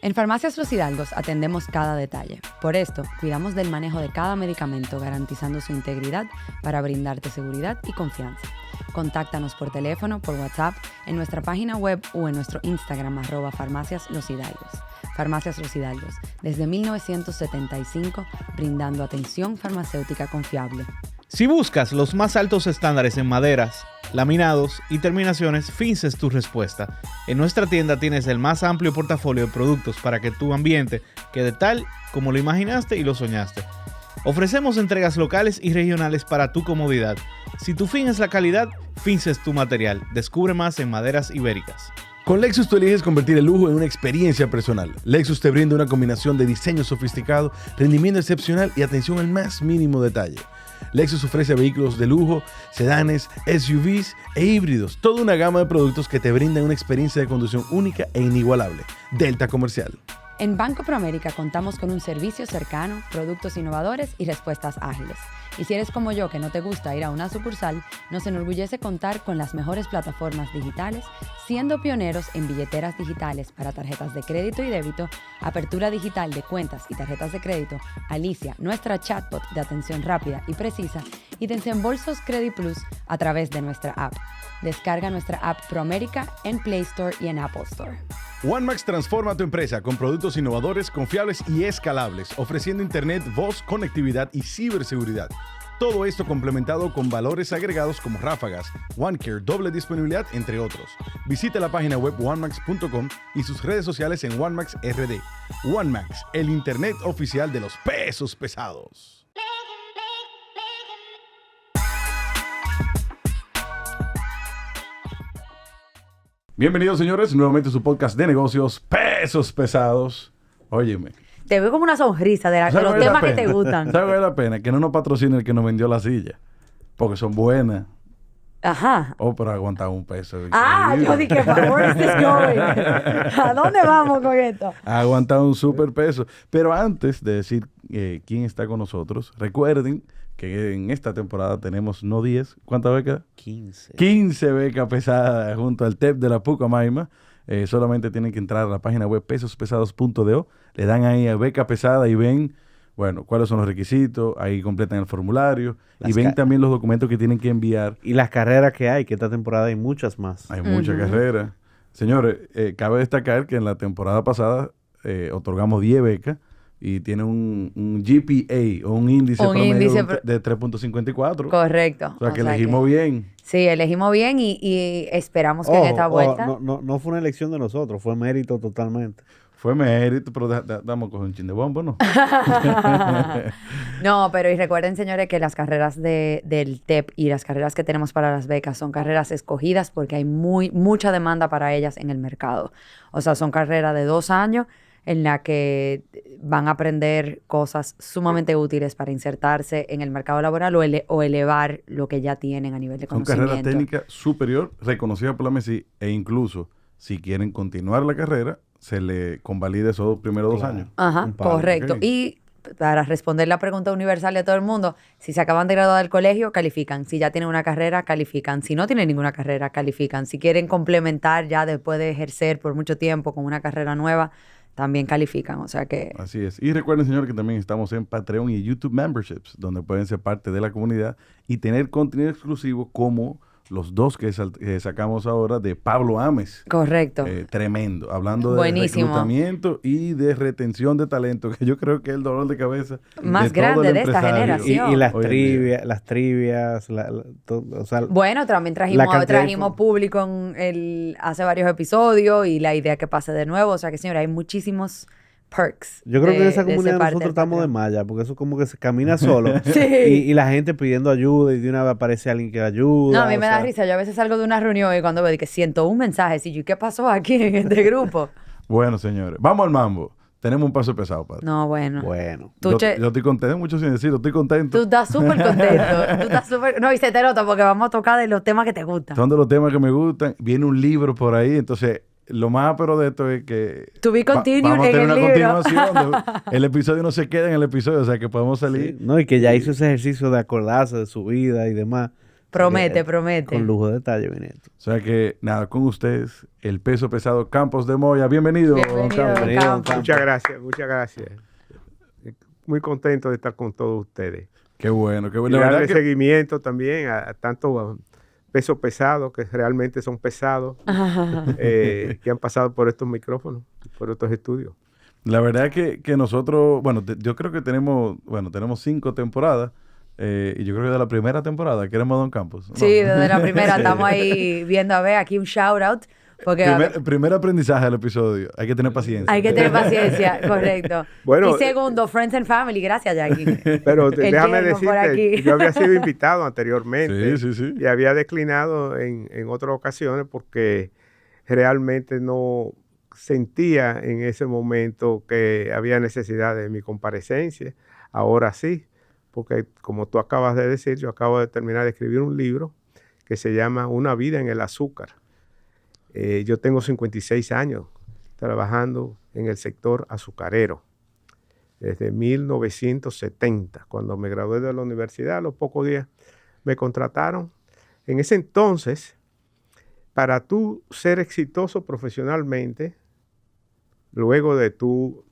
En Farmacias Los Hidalgos atendemos cada detalle. Por esto, cuidamos del manejo de cada medicamento, garantizando su integridad para brindarte seguridad y confianza. Contáctanos por teléfono, por WhatsApp, en nuestra página web o en nuestro Instagram @Farmacias Los Hidalgos. Farmacias Los Hidalgos, desde 1975, brindando atención farmacéutica confiable. Si buscas los más altos estándares en maderas, laminados y terminaciones, Fins es tu respuesta. En nuestra tienda tienes el más amplio portafolio de productos para que tu ambiente quede tal como lo imaginaste y lo soñaste. Ofrecemos entregas locales y regionales para tu comodidad. Si tu fin es la calidad, Fins es tu material. Descubre más en Maderas Ibéricas. Con Lexus tú eliges convertir el lujo en una experiencia personal. Lexus te brinda una combinación de diseño sofisticado, rendimiento excepcional y atención al más mínimo detalle. Lexus ofrece vehículos de lujo, sedanes, SUVs e híbridos, toda una gama de productos que te brindan una experiencia de conducción única e inigualable. Delta Comercial. En Banco Proamérica contamos con un servicio cercano, productos innovadores y respuestas ágiles. Y si eres como yo, que no te gusta ir a una sucursal, nos enorgullece contar con las mejores plataformas digitales, siendo pioneros en billeteras digitales para tarjetas de crédito y débito, apertura digital de cuentas y tarjetas de crédito, Alicia, nuestra chatbot de atención rápida y precisa, y desembolsos Credit Plus a través de nuestra app. Descarga nuestra app Proamérica en Play Store y en Apple Store. OneMax transforma tu empresa con productos innovadores, confiables y escalables, ofreciendo internet, voz, conectividad y ciberseguridad. Todo esto complementado con valores agregados como ráfagas, OneCare, doble disponibilidad, entre otros. Visita la página web onemax.com y sus redes sociales en OneMaxRD. OneMax, el internet oficial de los pesos pesados. Bienvenidos, señores, nuevamente a su podcast de negocios, Pesos Pesados. Óyeme. Te veo como una sonrisa de los temas que te gustan. ¿Sabes qué es la pena? Que no nos patrocine el que nos vendió la silla. Porque son buenas. Ajá. Oh, pero aguantar un peso. Yo dije, where is this going? ¿A dónde vamos con esto? Aguantar un super peso. Pero antes de decir quién está con nosotros, recuerden que en esta temporada tenemos no 10, ¿cuántas becas? 15. 15 becas pesadas junto al TEP de la Pucamaima. Solamente tienen que entrar a la página web pesospesados.do, le dan ahí a beca pesada y ven, bueno, cuáles son los requisitos, ahí completan el formulario y ven también los documentos que tienen que enviar. Y las carreras que hay, que esta temporada hay muchas más. Hay muchas carreras. Señores, cabe destacar que en la temporada pasada otorgamos 10 becas y tiene un GPA o un índice promedio de 3.54. Correcto. O sea, que elegimos bien. Sí, elegimos bien y esperamos que en esta vuelta... No fue una elección de nosotros, fue mérito totalmente. Fue mérito, pero damos con un chin de bombo, ¿no? No, pero y recuerden, señores, que las carreras del TEP y las carreras que tenemos para las becas son carreras escogidas porque hay mucha demanda para ellas en el mercado. O sea, son carreras de 2 años en la que van a aprender cosas sumamente útiles para insertarse en el mercado laboral o elevar lo que ya tienen a nivel de conocimiento. Son carrera técnica superior, reconocida por la MESI, e incluso, si quieren continuar la carrera, se le convalida esos primeros 2 años. Ajá, correcto. Okay. Y para responder la pregunta universal de todo el mundo, si se acaban de graduar del colegio, califican. Si ya tienen una carrera, califican. Si no tienen ninguna carrera, califican. Si quieren complementar ya después de ejercer por mucho tiempo con una carrera nueva, también califican, o sea que... Así es. Y recuerden, señor, que también estamos en Patreon y YouTube Memberships, donde pueden ser parte de la comunidad y tener contenido exclusivo como los 2 que sacamos ahora de Pablo Ames. Correcto. Tremendo. Hablando Buenísimo. De reclutamiento y de retención de talento, que yo creo que es el dolor de cabeza más grande de esta generación. Y las trivias, o sea, bueno, también trajimos público hace varios episodios y la idea que pase de nuevo. O sea que, señora, hay muchísimos perks. Yo creo que en esa comunidad nosotros estamos de malla, porque eso como que se camina solo. Sí. Y la gente pidiendo ayuda y de una vez aparece alguien que ayuda. No, a mí me da risa. Yo a veces salgo de una reunión y cuando veo que siento un mensaje, y ¿qué pasó aquí en este grupo? Bueno, señores, vamos al mambo. Tenemos un paso pesado, padre. No, bueno. Yo estoy contento, mucho sin decirlo, estoy contento. Tú estás súper contento. No, y se te nota porque vamos a tocar de los temas que te gustan. Son de los temas que me gustan. Viene un libro por ahí, entonces... Lo más pero de esto es que to be continued vamos a tener una libro. continuación. El episodio no se queda en el episodio, o sea que podemos salir. Sí, no, y que ya hizo ese ejercicio de acordarse de su vida y demás. Promete, promete. Con lujo de detalle viene esto. O sea que, nada, con ustedes, el peso pesado Campos de Moya. Bienvenido, don Bienvenido, Campos. don Bienvenido, don Campos. Campos. Muchas gracias, muchas gracias. Muy contento de estar con todos ustedes. Qué bueno, qué Y bueno. La darle verdad que seguimiento también a tanto peso pesado, que realmente son pesados, que han pasado por estos micrófonos, por estos estudios. La verdad que nosotros, bueno, yo creo que tenemos 5 temporadas, y yo creo que de la primera temporada queremos a Don Campos. ¿no? Sí, desde la primera estamos ahí viendo, a ver, aquí un shout out, porque Primer aprendizaje del episodio, hay que tener paciencia. hay que tener paciencia, correcto. Bueno, y segundo, Friends and Family, gracias Jackie. Pero El déjame yerno por aquí. decirte, yo había sido invitado anteriormente Sí. y había declinado en otras ocasiones porque realmente no sentía en ese momento que había necesidad de mi comparecencia. Ahora sí, porque como tú acabas de decir, yo acabo de terminar de escribir un libro que se llama Una vida en el azúcar. Yo tengo 56 años trabajando en el sector azucarero desde 1970. Cuando me gradué de la universidad, a los pocos días me contrataron. En ese entonces, para tú ser exitoso profesionalmente, luego de tú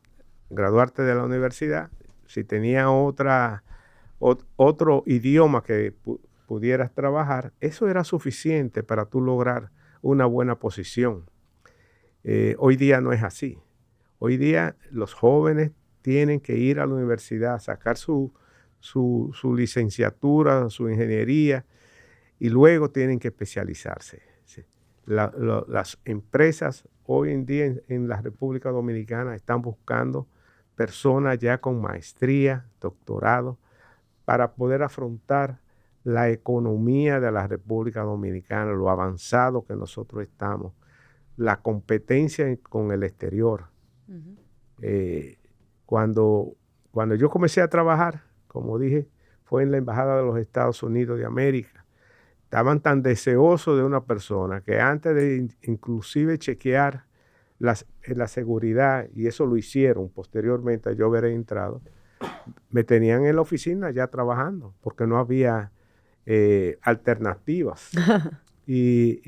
graduarte de la universidad, si tenía otro idioma que pudieras trabajar, eso era suficiente para tú lograr una buena posición. Hoy día no es así. Hoy día los jóvenes tienen que ir a la universidad, sacar su licenciatura, su ingeniería, y luego tienen que especializarse. Sí. Las empresas hoy en día en la República Dominicana están buscando personas ya con maestría, doctorado, para poder afrontar la economía de la República Dominicana, lo avanzado que nosotros estamos, la competencia con el exterior. Cuando yo comencé a trabajar, como dije, fue en la Embajada de los Estados Unidos de América. Estaban tan deseosos de una persona que antes de inclusive chequear la seguridad, y eso lo hicieron posteriormente a yo haber entrado, me tenían en la oficina ya trabajando, porque no había alternativas. Y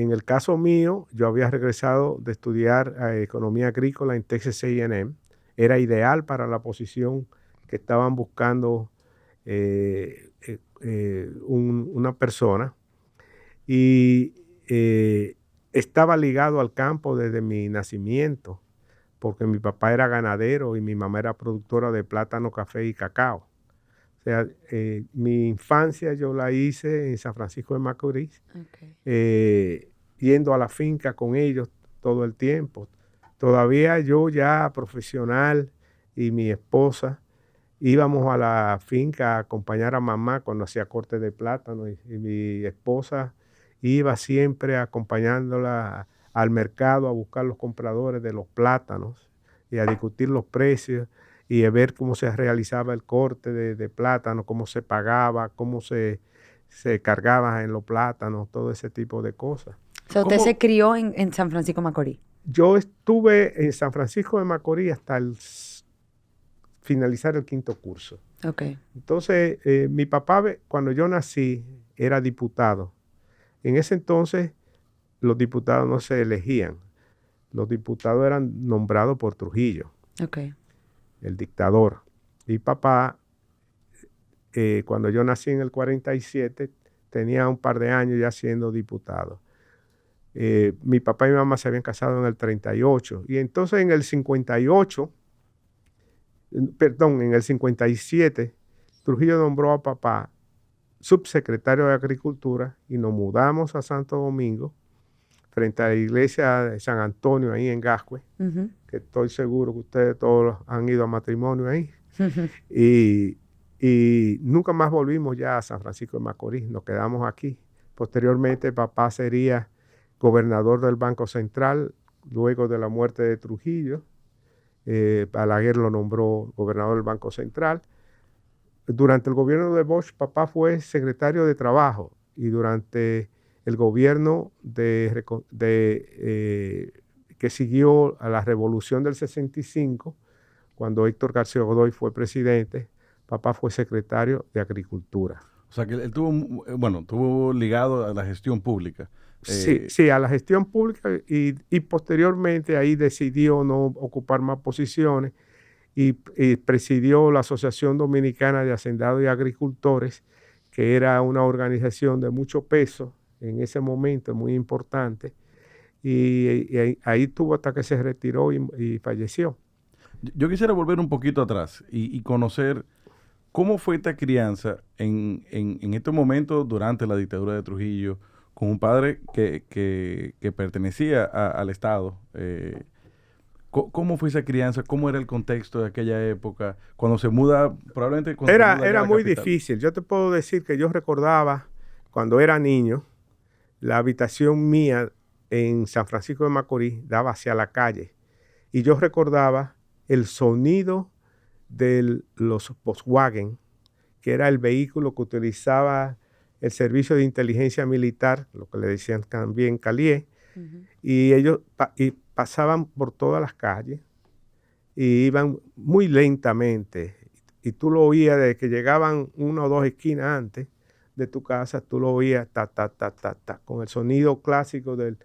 en el caso mío, yo había regresado de estudiar economía agrícola en Texas A&M. Era ideal para la posición que estaban buscando una persona. Y estaba ligado al campo desde mi nacimiento, porque mi papá era ganadero y mi mamá era productora de plátano, café y cacao. O sea, mi infancia yo la hice en San Francisco de Macorís, yendo a la finca con ellos todo el tiempo. Todavía yo ya profesional y mi esposa íbamos a la finca a acompañar a mamá cuando hacía corte de plátano, y mi esposa iba siempre acompañándola al mercado a buscar los compradores de los plátanos y a discutir los precios y a ver cómo se realizaba el corte de plátano, cómo se pagaba, cómo se cargaba en los plátanos, todo ese tipo de cosas. O sea, usted se crió en San Francisco de Macorís. Yo estuve en San Francisco de Macorís hasta finalizar el 5º curso. Okay. Entonces, mi papá, cuando yo nací, era diputado. En ese entonces, los diputados no se elegían. Los diputados eran nombrados por Trujillo, el dictador. Y papá, cuando yo nací en el 47, tenía un par de años ya siendo diputado. Mi papá y mi mamá se habían casado en el 38. Y entonces en el 57, Trujillo nombró a papá subsecretario de Agricultura y nos mudamos a Santo Domingo, frente a la iglesia de San Antonio, ahí en Gascue, que estoy seguro que ustedes todos han ido a matrimonio ahí. Y nunca más volvimos ya a San Francisco de Macorís, nos quedamos aquí. Posteriormente, papá sería gobernador del Banco Central, luego de la muerte de Trujillo. Balaguer lo nombró gobernador del Banco Central. Durante el gobierno de Bosch, papá fue secretario de Trabajo, y durante el gobierno que siguió a la Revolución del 65, cuando Héctor García Godoy fue presidente, papá fue secretario de Agricultura. O sea, que él tuvo ligado a la gestión pública. Sí, a la gestión pública y posteriormente ahí decidió no ocupar más posiciones y presidió la Asociación Dominicana de Hacendados y Agricultores, que era una organización de mucho peso en ese momento, muy importante, y ahí tuvo hasta que se retiró y falleció. Yo quisiera volver un poquito atrás y conocer cómo fue esta crianza en estos momentos durante la dictadura de Trujillo, con un padre que pertenecía al Estado. ¿Cómo fue esa crianza? ¿Cómo era el contexto de aquella época? Cuando se muda, probablemente... Era muy difícil. Yo te puedo decir que yo recordaba, cuando era niño, la habitación mía en San Francisco de Macorís daba hacia la calle. Y yo recordaba el sonido de los Volkswagen, que era el vehículo que utilizaba el servicio de inteligencia militar, lo que le decían también Calié, y ellos pasaban por todas las calles y iban muy lentamente. Y tú lo oías desde que llegaban 1 o 2 esquinas antes de tu casa, tú lo oías ta, ta, ta, ta, ta, con el sonido clásico del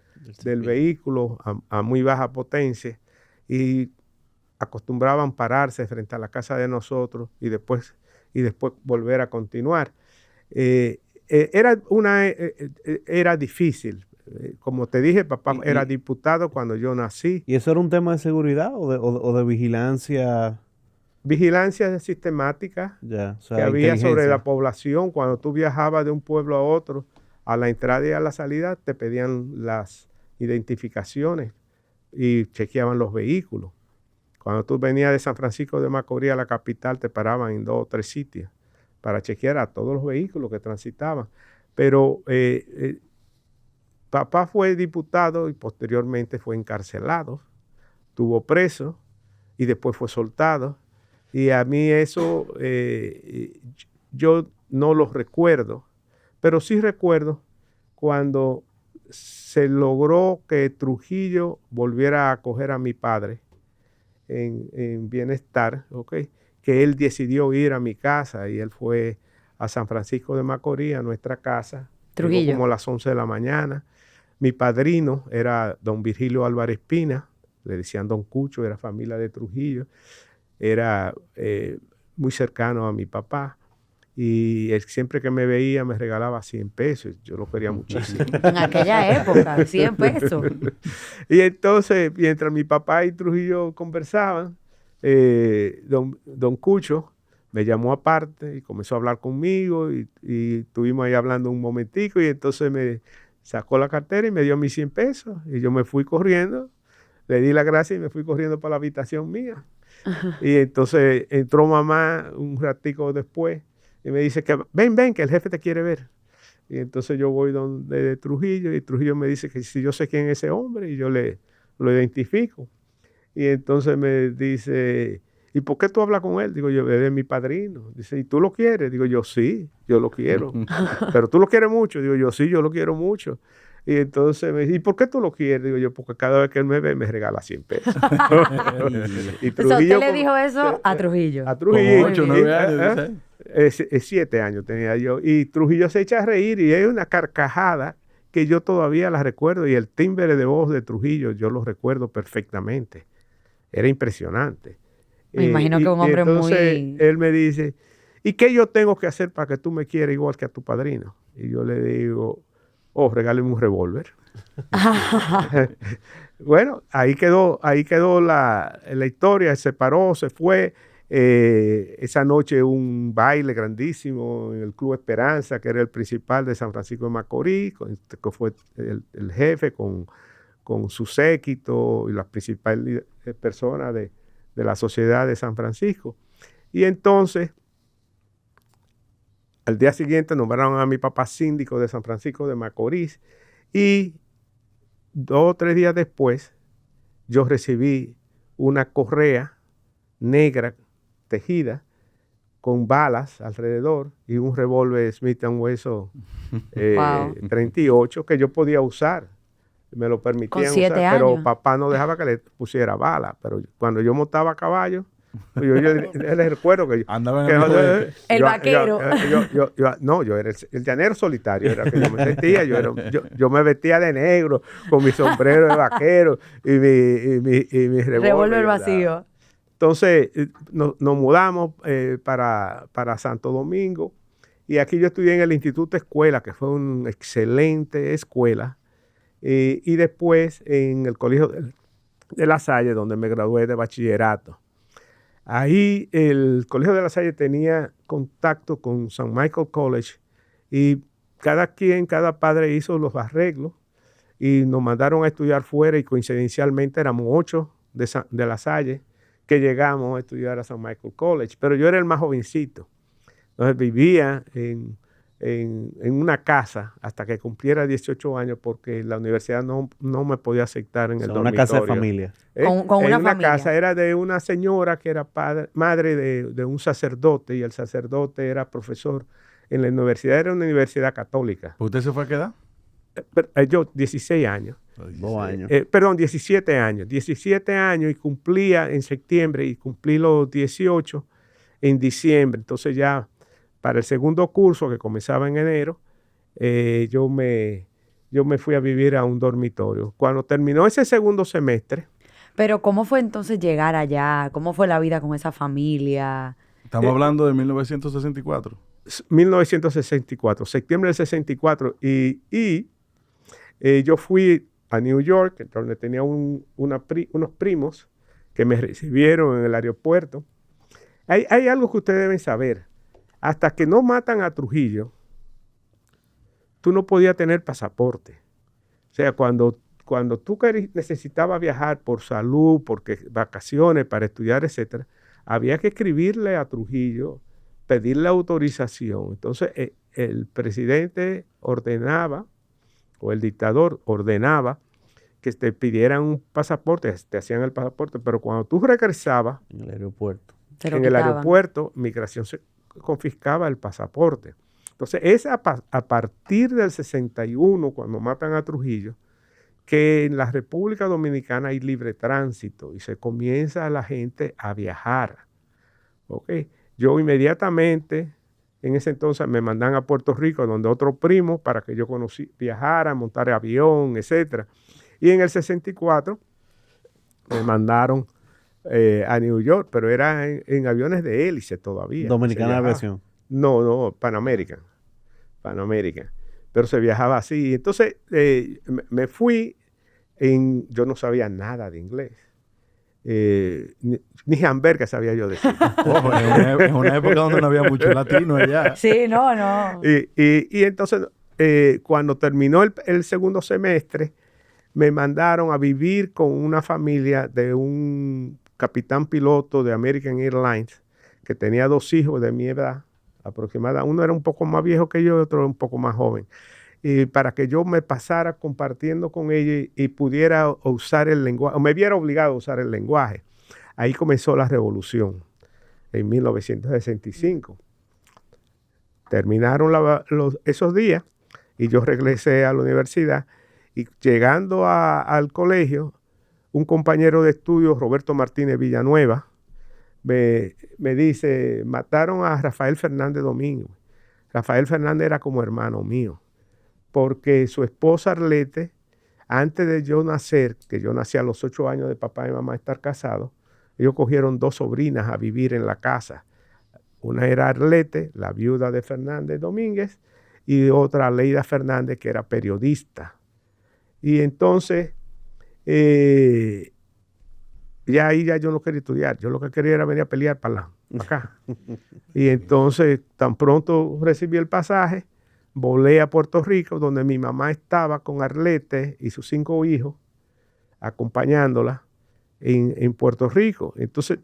vehículo a muy baja potencia. Y acostumbraban pararse frente a la casa de nosotros y después volver a continuar. Era difícil. Como te dije, papá era diputado cuando yo nací. ¿Y eso era un tema de seguridad o de vigilancia? Vigilancia sistemática O sea, que había sobre la población. Cuando tú viajabas de un pueblo a otro, a la entrada y a la salida, te pedían las identificaciones y chequeaban los vehículos. Cuando tú venías de San Francisco de Macorís a la capital, te paraban en 2 o 3 sitios para chequear a todos los vehículos que transitaban. Pero papá fue diputado y posteriormente fue encarcelado, estuvo preso y después fue soltado. Y a mí eso yo no lo recuerdo, pero sí recuerdo cuando se logró que Trujillo volviera a acoger a mi padre en bienestar, ¿okay? Que él decidió ir a mi casa y él fue a San Francisco de Macorís, a nuestra casa. Trujillo. Llegó como a las 11 de la mañana. Mi padrino era don Virgilio Álvarez Pina, le decían don Cucho, era familia de Trujillo, era muy cercano a mi papá. Y él siempre que me veía me regalaba 100 pesos. Yo lo quería muchísimo. En aquella época, 100 pesos. Y entonces, mientras mi papá y Trujillo conversaban, don Cucho me llamó aparte y comenzó a hablar conmigo y estuvimos ahí hablando un momentico y entonces me sacó la cartera y me dio mis 100 pesos. Y yo me fui corriendo, le di las gracias y me fui corriendo para la habitación mía. Y entonces entró mamá un ratico después y me dice que ven, que el jefe te quiere ver. Y entonces yo voy donde Trujillo y Trujillo me dice que si yo sé quién es ese hombre y yo lo identifico. Y entonces me dice, ¿y por qué tú hablas con él? Digo yo, él es mi padrino. Dice, ¿y tú lo quieres? Digo yo, sí, yo lo quiero. ¿Pero tú lo quieres mucho? Digo yo, sí, yo lo quiero mucho. Y entonces me dice, ¿y por qué tú lo quieres? Digo yo, porque cada vez que él me ve, me regala 100 pesos. Y Trujillo, o sea, usted le dijo eso a Trujillo. A Trujillo. 8 o 9 años. 7 años tenía yo. Y Trujillo se echa a reír y es una carcajada que yo todavía la recuerdo. Y el timbre de voz de Trujillo, yo lo recuerdo perfectamente. Era impresionante. Me imagino que un hombre entonces, muy... él me dice, ¿y qué yo tengo que hacer para que tú me quieras igual que a tu padrino? Y yo le digo, regáleme un revólver. Bueno, ahí quedó la historia. Se paró, se fue. Esa noche un baile grandísimo en el Club Esperanza, que era el principal de San Francisco de Macorís, que fue el jefe con su séquito y las principales personas de la sociedad de San Francisco. Y entonces, al día siguiente nombraron a mi papá síndico de San Francisco de Macorís y 2 o 3 días después yo recibí una correa negra tejida con balas alrededor y un revólver Smith & Wesson 38 que yo podía usar. Me lo permitían con 7 usar, años. pero papá no dejaba que le pusiera bala. Pero cuando yo montaba a caballo, Yo les recuerdo que Andaba en que el mismo yo- cohete. El vaquero. yo era el llanero solitario, era que yo me sentía, yo me vestía de negro, con mi sombrero de vaquero y mi Revólver ¿verdad? vacío. Entonces nos mudamos para Santo Domingo y aquí yo estudié en el Instituto Escuela, que fue una excelente escuela, y después en el Colegio de La Salle, donde me gradué de bachillerato. Ahí el Colegio de La Salle tenía contacto con St. Michael College y cada padre hizo los arreglos y nos mandaron a estudiar fuera y coincidencialmente éramos 8 de La Salle que llegamos a estudiar a St. Michael College, pero yo era el más jovencito. Entonces vivía en una casa hasta que cumpliera 18 años porque la universidad no me podía aceptar en el dormitorio. Una casa de familia. Con una En una familia. casa era de una señora que era madre de un sacerdote y el sacerdote era profesor en la universidad, era una universidad católica. ¿Usted se fue a qué edad? Yo, 16 años. 2 años. Perdón, 17 años. 17 años y cumplía en septiembre y cumplí los 18 en diciembre. Entonces ya para el segundo curso que comenzaba en enero, yo me fui a vivir a un dormitorio. Cuando terminó ese segundo semestre, Pero ¿cómo fue entonces llegar allá? ¿Cómo fue la vida con esa familia? Estamos hablando de 1964. 1964, septiembre del 64, y yo fui a New York, donde tenía unos primos que me recibieron en el aeropuerto. Hay algo que ustedes deben saber. Hasta que no matan a Trujillo, tú no podías tener pasaporte. O sea, cuando tú necesitabas viajar por salud, porque vacaciones, para estudiar, etcétera, había que escribirle a Trujillo, pedirle autorización. Entonces, el presidente ordenaba, o el dictador ordenaba, que te pidieran un pasaporte, te hacían el pasaporte, pero cuando tú regresabas En el aeropuerto. Te lo en el quitaban. aeropuerto, migración se confiscaba el pasaporte. Entonces, es a partir del 61, cuando matan a Trujillo, que en la República Dominicana hay libre tránsito y se comienza la gente a viajar. ¿Okay? Yo inmediatamente, en ese entonces, me mandan a Puerto Rico, donde otro primo, para que yo viajara, montar avión, etc. Y en el 64 me mandaron a New York, pero era en aviones de hélice todavía. Dominicana de Aviación. No, Pan American. Pero se viajaba así. Entonces me fui, yo no sabía nada de inglés. Ni hamburguesa sabía yo decir. Ojo, en una época donde no había mucho latino allá. Sí, no. Y entonces, cuando terminó el segundo semestre, me mandaron a vivir con una familia de un capitán piloto de American Airlines que tenía 2 hijos de mi edad aproximada. Uno era un poco más viejo que yo y otro un poco más joven. Y para que yo me pasara compartiendo con ellos y pudiera usar el lenguaje, o me viera obligado a usar el lenguaje. Ahí comenzó la revolución en 1965. Terminaron esos días y yo regresé a la universidad y llegando al colegio, un compañero de estudio, Roberto Martínez Villanueva, me dice, mataron a Rafael Fernández Domingo. Rafael Fernández era como hermano mío, porque su esposa Arlete, antes de yo nacer, que yo nací a los 8 años de papá y mamá estar casados, ellos cogieron 2 sobrinas a vivir en la casa. Una era Arlete, la viuda de Fernández Domínguez, y otra Leida Fernández, que era periodista. Y entonces, ya yo no quería estudiar, yo lo que quería era venir a pelear para acá. Y entonces, tan pronto recibí el pasaje, volé a Puerto Rico, donde mi mamá estaba con Arlete y sus 5 hijos, acompañándola en Puerto Rico. Entonces,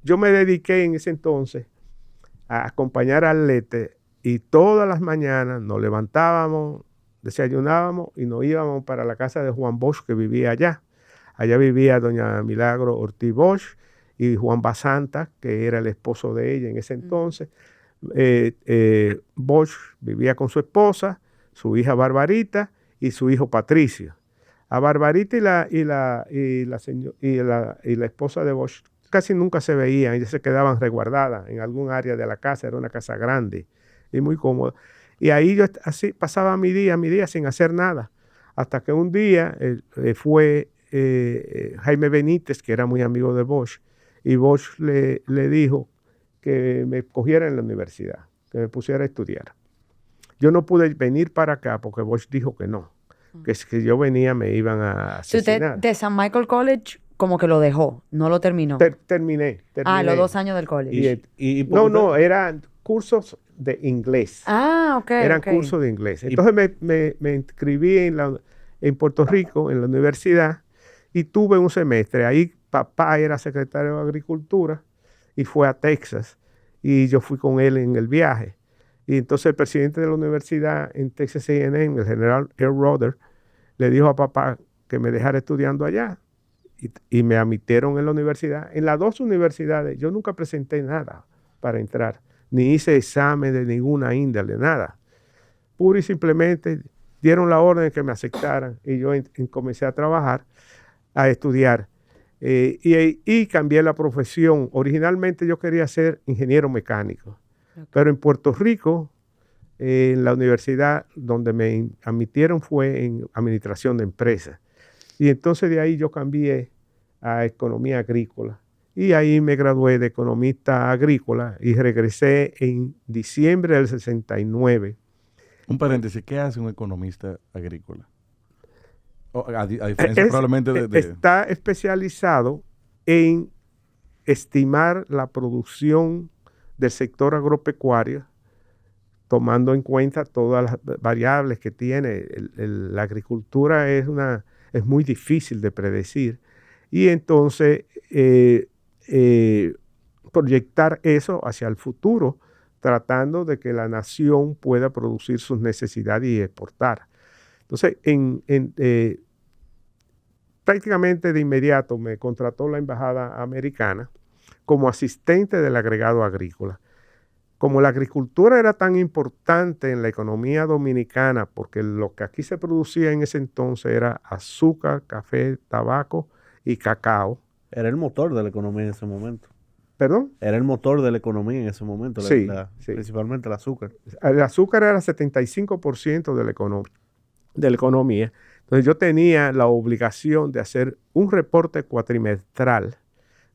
yo me dediqué en ese entonces a acompañar a Arlete y todas las mañanas nos levantábamos, desayunábamos y nos íbamos para la casa de Juan Bosch, que vivía allá. Allá vivía doña Milagro Ortiz Bosch y Juan Basanta, que era el esposo de ella en ese entonces. Bosch vivía con su esposa, su hija Barbarita y su hijo Patricio. A Barbarita y la esposa de Bosch casi nunca se veían, ellas se quedaban resguardadas en algún área de la casa, era una casa grande y muy cómoda. Y ahí yo así pasaba mi día sin hacer nada, hasta que un día fue Jaime Benítez, que era muy amigo de Bosch, y Bosch le dijo que me cogiera en la universidad, que me pusiera a estudiar. Yo no pude venir para acá porque Bosch dijo que no, que si yo venía me iban a asesinar. Usted de San Michael College como que lo dejó, no lo terminó. Terminé. Los 2 años del college. No, eran cursos de inglés. Ok. Eran cursos de inglés. Entonces me inscribí en Puerto Rico, en la universidad, y tuve un semestre. Ahí papá era secretario de Agricultura y fue a Texas. Y yo fui con él en el viaje. Y entonces el presidente de la universidad en Texas A&M, el general Earl Rudder, le dijo a papá que me dejara estudiando allá. Y me admitieron en la universidad. En las 2 universidades yo nunca presenté nada para entrar. Ni hice examen de ninguna índole, nada. Pura y simplemente dieron la orden de que me aceptaran. Y yo comencé a trabajar, a estudiar. Y cambié la profesión. Originalmente yo quería ser ingeniero mecánico. Okay. Pero en Puerto Rico, en la universidad donde me admitieron fue en administración de empresas. Y entonces de ahí yo cambié a economía agrícola. Y ahí me gradué de economista agrícola y regresé en diciembre del 69. Un paréntesis, ¿qué hace un economista agrícola? A diferencia probablemente de... Está especializado en estimar la producción del sector agropecuario, tomando en cuenta todas las variables que tiene. La agricultura es muy difícil de predecir. Y entonces proyectar eso hacia el futuro, tratando de que la nación pueda producir sus necesidades y exportar. Entonces, prácticamente de inmediato me contrató la embajada americana como asistente del agregado agrícola. Como la agricultura era tan importante en la economía dominicana, porque lo que aquí se producía en ese entonces era azúcar, café, tabaco y cacao. Era el motor de la economía en ese momento. ¿Perdón? Era el motor de la economía en ese momento, sí. Principalmente el azúcar. El azúcar era 75% de la economía. Entonces yo tenía la obligación de hacer un reporte cuatrimestral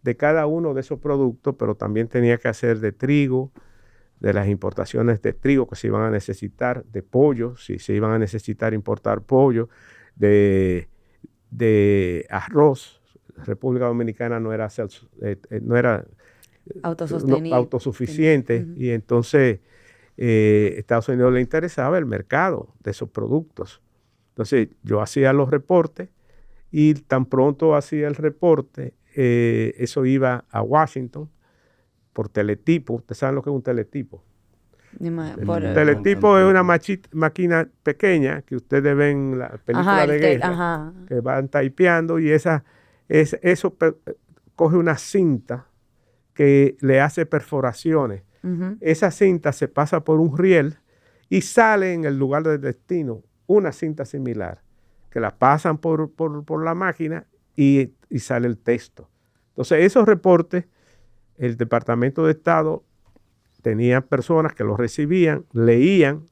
de cada uno de esos productos, pero también tenía que hacer de trigo, de las importaciones de trigo que se iban a necesitar, de pollo, si se iban a necesitar importar pollo, de arroz. República Dominicana no era autosuficiente y entonces Estados Unidos le interesaba el mercado de esos productos. Entonces yo hacía los reportes y tan pronto hacía el reporte, eso iba a Washington por teletipo. ¿Ustedes saben lo que es un teletipo? Teletipo es una máquina pequeña que ustedes ven en la película de guerra, que van typeando y eso coge una cinta que le hace perforaciones. Esa cinta se pasa por un riel y sale en el lugar del destino una cinta similar, que la pasan por la máquina y sale el texto. Entonces, esos reportes, el Departamento de Estado tenía personas que los recibían, leían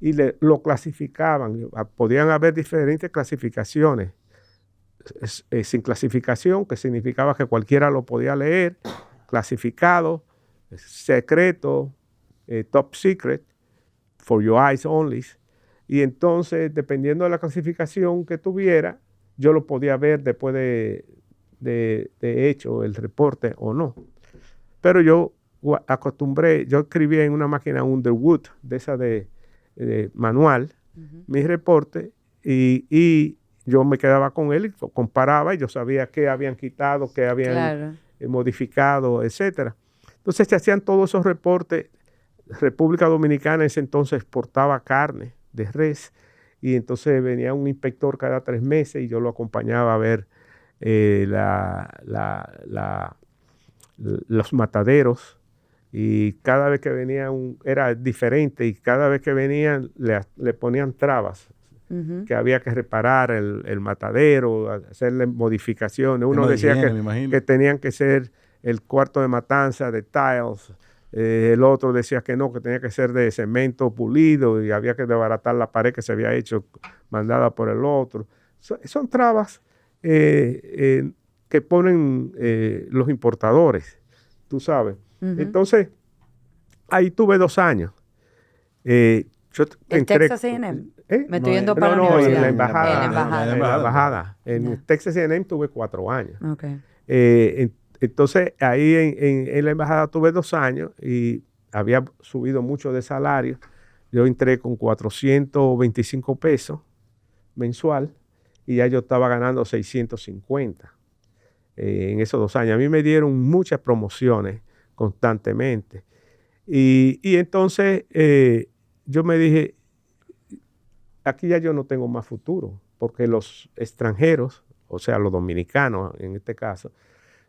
y lo clasificaban. Podían haber diferentes clasificaciones. Sin clasificación, que significaba que cualquiera lo podía leer, clasificado, secreto, top secret, for your eyes only. Y entonces, dependiendo de la clasificación que tuviera, yo lo podía ver después de hecho el reporte o no. Pero yo escribía en una máquina Underwood, de esa de manual, mis reportes, y yo me quedaba con él y comparaba, y yo sabía qué habían quitado, qué habían modificado, etcétera. Entonces se hacían todos esos reportes. República Dominicana en ese entonces exportaba carne de res, y entonces venía un inspector cada 3 meses y yo lo acompañaba a ver los mataderos, y cada vez que venían era diferente, y cada vez que venían le ponían trabas, que había que reparar el matadero, hacerle modificaciones. Uno decía que tenían que ser el cuarto de matanza de tiles. El otro decía que no, que tenía que ser de cemento pulido y había que desbaratar la pared que se había hecho mandada por el otro. Son trabas que ponen los importadores, tú sabes. Entonces, ahí tuve 2 años. Yo ¿En Texas A&M? Me estoy yendo para la universidad. En la embajada. En la embajada. En Texas A&M tuve 4 años. Okay. Entonces, ahí en la embajada tuve 2 años y había subido mucho de salario. Yo entré con 425 pesos mensual y ya yo estaba ganando 650 en esos 2 años. A mí me dieron muchas promociones constantemente. Y entonces yo me dije, aquí ya yo no tengo más futuro, porque los extranjeros, o sea, los dominicanos en este caso,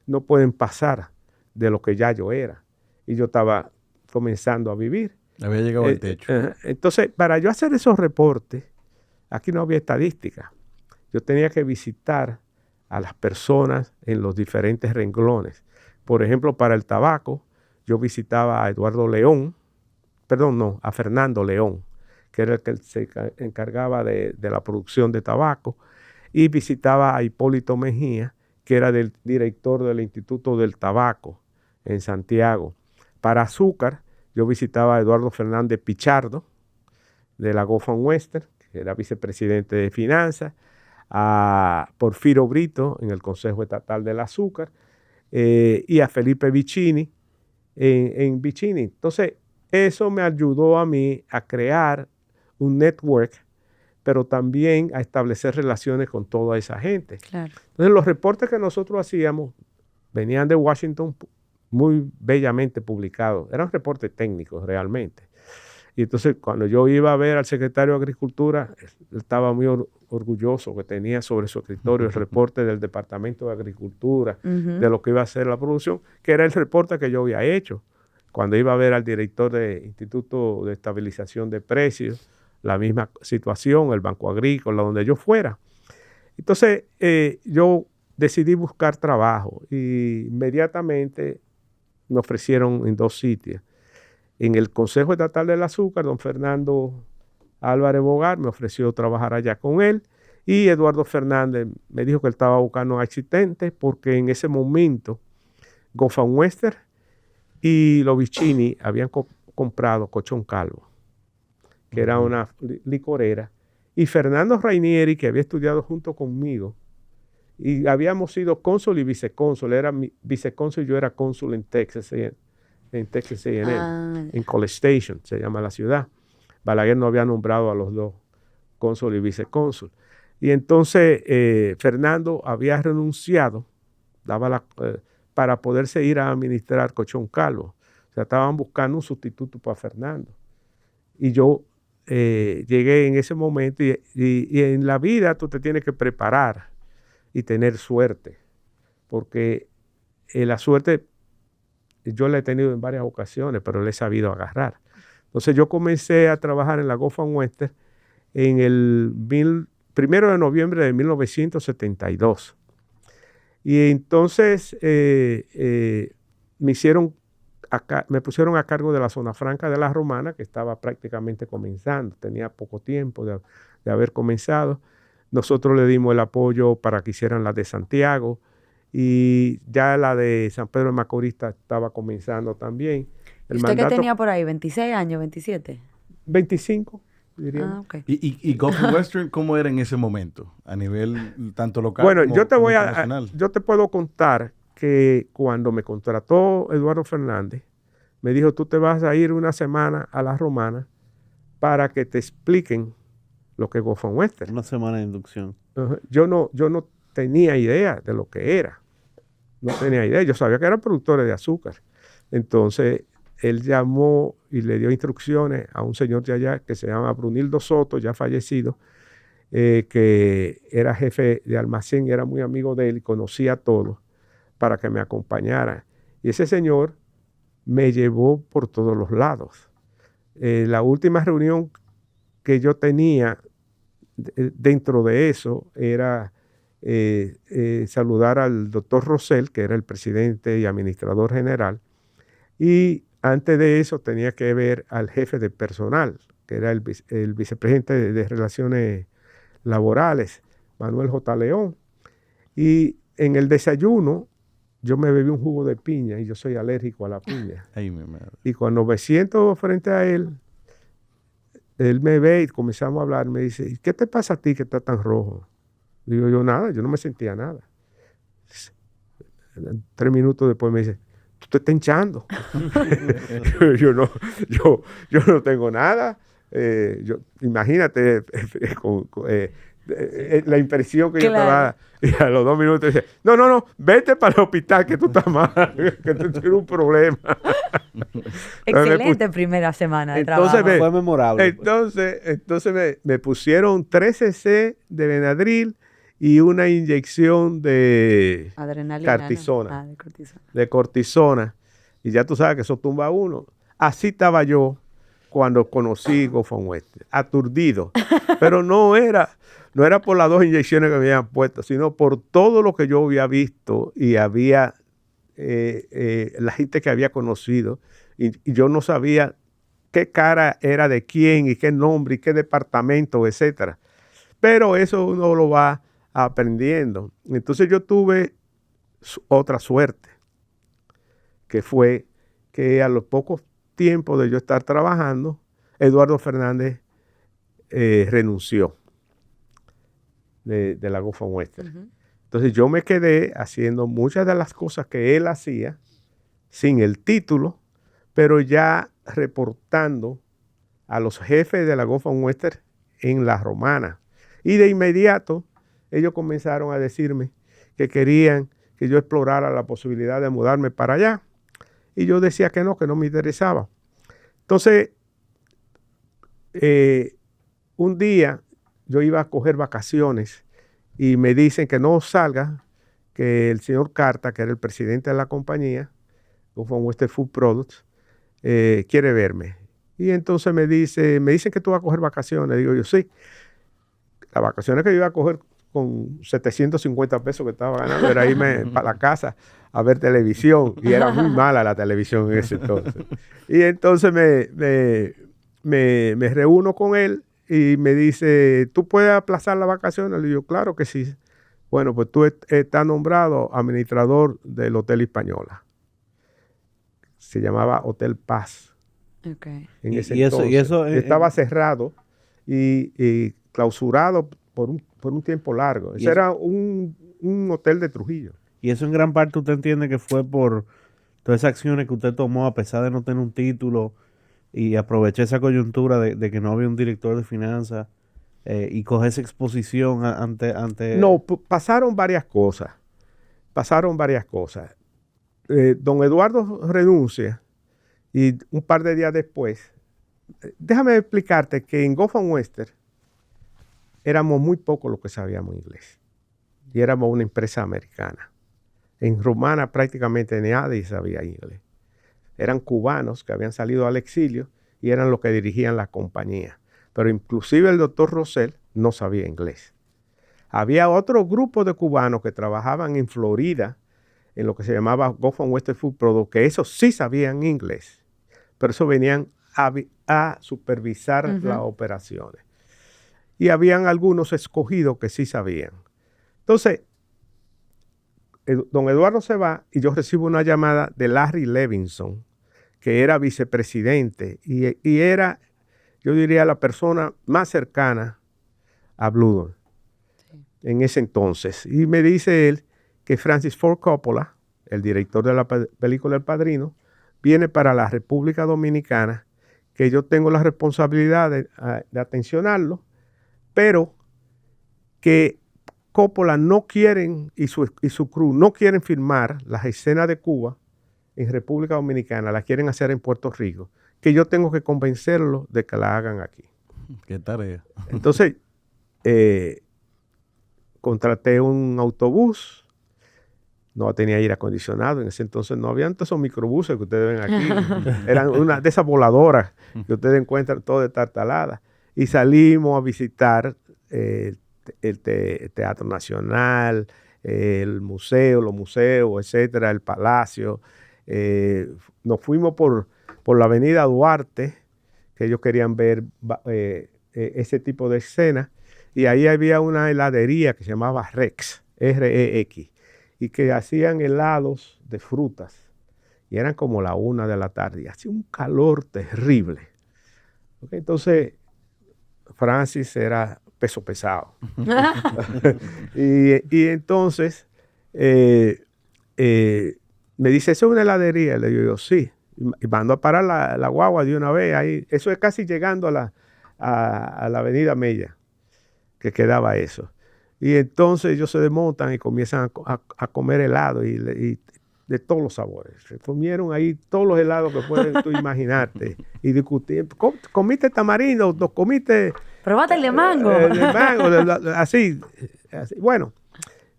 no pueden pasar de lo que ya yo era. Y yo estaba comenzando a vivir. Había llegado al techo. Entonces, para yo hacer esos reportes, aquí no había estadística. Yo tenía que visitar a las personas en los diferentes renglones. Por ejemplo, para el tabaco, yo visitaba a Eduardo León, a Fernando León, que era el que se encargaba de la producción de tabaco, y visitaba a Hipólito Mejía, que era del director del Instituto del Tabaco en Santiago. Para azúcar, yo visitaba a Eduardo Fernández Pichardo, de la Goffman Western, que era vicepresidente de Finanzas, a Porfirio Brito en el Consejo Estatal del Azúcar, y a Felipe Vicini en Vicini. Entonces, eso me ayudó a mí a crear un network, pero también a establecer relaciones con toda esa gente. Claro. Entonces, los reportes que nosotros hacíamos venían de Washington muy bellamente publicados. Eran reportes técnicos realmente. Y entonces, cuando yo iba a ver al secretario de Agricultura, él estaba muy orgulloso que tenía sobre su escritorio el reporte del Departamento de Agricultura, de lo que iba a ser la producción, que era el reporte que yo había hecho. Cuando iba a ver al director del Instituto de Estabilización de Precios, la misma situación, el Banco Agrícola, donde yo fuera. Entonces, yo decidí buscar trabajo y inmediatamente me ofrecieron en 2 sitios. En el Consejo Estatal del Azúcar, don Fernando Álvarez Bogar me ofreció trabajar allá con él, y Eduardo Fernández me dijo que él estaba buscando asistentes porque en ese momento Goffman Western y los Vicini habían comprado Cochón Calvo, que era una licorera, y Fernando Rainieri, que había estudiado junto conmigo, y habíamos sido cónsul y vicecónsul. Era mi vicecónsul y yo era cónsul en Texas A&M, en College Station, se llama la ciudad. Balaguer no había nombrado a los 2 cónsul y vicecónsul. Y entonces Fernando había renunciado para poderse ir a administrar Cochón Calvo. O sea, estaban buscando un sustituto para Fernando. Y yo llegué en ese momento y en la vida tú te tienes que preparar y tener suerte, porque la suerte yo la he tenido en varias ocasiones, pero la he sabido agarrar. Entonces yo comencé a trabajar en la Goffman Western en el 1 de noviembre de 1972. Y entonces me pusieron a cargo de la zona franca de La Romana, que estaba prácticamente comenzando, tenía poco tiempo de haber comenzado. Nosotros le dimos el apoyo para que hicieran la de Santiago, y ya la de San Pedro de Macorís estaba comenzando también. ¿Usted qué tenía por ahí? ¿26 años, 27? 25, diría. Ah, ok. ¿Y Goffman Western cómo era en ese momento? A nivel tanto local bueno, como internacional. Yo te puedo contar que cuando me contrató Eduardo Fernández, me dijo, tú te vas a ir una semana a La Romana para que te expliquen lo que es Goffman Western. Una semana de inducción. Yo no tenía idea de lo que era. No tenía idea. Yo sabía que eran productores de azúcar. Entonces, él llamó y le dio instrucciones a un señor de allá que se llama Brunildo Soto, ya fallecido, que era jefe de almacén, era muy amigo de él y conocía a todos, para que me acompañara. Y ese señor me llevó por todos los lados. La última reunión que yo tenía dentro de eso era saludar al doctor Rosell, que era el presidente y administrador general, y antes de eso tenía que ver al jefe de personal, que era el vicepresidente de Relaciones Laborales, Manuel J. León. Y en el desayuno yo me bebí un jugo de piña y yo soy alérgico a la piña. Ay, mi madre. Y cuando me siento frente a él me ve y comenzamos a hablar, me dice, ¿y qué te pasa a ti que estás tan rojo? Digo yo, nada, yo no me sentía nada. 3 minutos después me dice, tú te estás hinchando. yo no tengo nada. Imagínate la impresión que yo estaba. Y a los 2 minutos dice, no, vete para el hospital que tú estás mal, que tú tienes un problema. Excelente primera semana de trabajo. Fue memorable. Entonces me pusieron 3 cc de Benadryl y una inyección de adrenalina, cortisona, ¿no? de cortisona. Y ya tú sabes que eso tumba a uno. Así estaba yo cuando conocí Go-Fund Western, aturdido. Pero no era por las 2 inyecciones que me habían puesto, sino por todo lo que yo había visto y había la gente que había conocido. Y yo no sabía qué cara era de quién y qué nombre y qué departamento, etcétera. Pero eso uno lo va aprendiendo. Entonces yo tuve otra suerte, que fue que a los pocos tiempos de yo estar trabajando, Eduardo Fernández renunció de la Go-Fund Western. Uh-huh. Entonces yo me quedé haciendo muchas de las cosas que él hacía sin el título, pero ya reportando a los jefes de la Go-Fund Western en La Romana. Y de inmediato ellos comenzaron a decirme que querían que yo explorara la posibilidad de mudarme para allá. Y yo decía que no me interesaba. Entonces, un día yo iba a coger vacaciones y me dicen que no salga, que el señor Carta, que era el presidente de la compañía, Go-Fund Western Food Products, quiere verme. Y entonces me dicen que tú vas a coger vacaciones. Digo yo, sí. Las vacaciones que yo iba a coger con 750 pesos que estaba ganando era irme para la casa a ver televisión. Y era muy mala la televisión en ese entonces. Y entonces me reúno con él y me dice, ¿tú puedes aplazar las vacaciones? Le digo, claro que sí. Bueno, pues tú estás nombrado administrador del Hotel Hispaniola. Se llamaba Hotel Paz. Okay. En ese entonces. Estaba cerrado y clausurado por un tiempo largo. Ese era un hotel de Trujillo. Y eso en gran parte usted entiende que fue por todas esas acciones que usted tomó a pesar de no tener un título y aproveché esa coyuntura de que no había un director de finanzas y coger esa exposición ante... No, pasaron varias cosas. Don Eduardo renuncia y un par de días después, déjame explicarte que en Go-Fund Western éramos muy pocos los que sabíamos inglés y éramos una empresa americana. En Romana prácticamente nadie sabía inglés. Eran cubanos que habían salido al exilio y eran los que dirigían la compañía. Pero inclusive el doctor Rosell no sabía inglés. Había otro grupo de cubanos que trabajaban en Florida, en lo que se llamaba Go-Fund Western Food Products, que esos sí sabían inglés, pero eso venían a supervisar las operaciones. Y habían algunos escogidos que sí sabían. Entonces, don Eduardo se va y yo recibo una llamada de Larry Levinson, que era vicepresidente y era, yo diría, la persona más cercana a Blue en ese entonces. Y me dice él que Francis Ford Coppola, el director de la película El Padrino, viene para la República Dominicana, que yo tengo la responsabilidad de atencionarlo, pero que Coppola no quieren, y su crew no quieren filmar las escenas de Cuba en República Dominicana, las quieren hacer en Puerto Rico, que yo tengo que convencerlos de que la hagan aquí. Qué tarea. Entonces, contraté un autobús, no tenía aire acondicionado, en ese entonces no habían todos esos microbuses que ustedes ven aquí, eran una de esas voladoras que ustedes encuentran todas destartaladas, y salimos a visitar Teatro Nacional, el museo, los museos, etcétera, el palacio. Nos fuimos por la avenida Duarte, que ellos querían ver ese tipo de escenas, y ahí había una heladería que se llamaba Rex, R-E-X, y que hacían helados de frutas, y eran como la 1 de la tarde, y hacía un calor terrible. Okay, entonces, Francis era peso pesado. y entonces, me dice, ¿eso es una heladería? Le digo yo, sí. Y mandó a parar la guagua de una vez ahí. Eso es casi llegando a la avenida Mella, que quedaba eso. Y entonces ellos se desmontan y comienzan a comer helado y de todos los sabores. Se comieron ahí todos los helados que puedes tú imaginarte. Y discutir, ¿comiste tamarindo? ¿Comiste? Probate el de mango. Así. Bueno,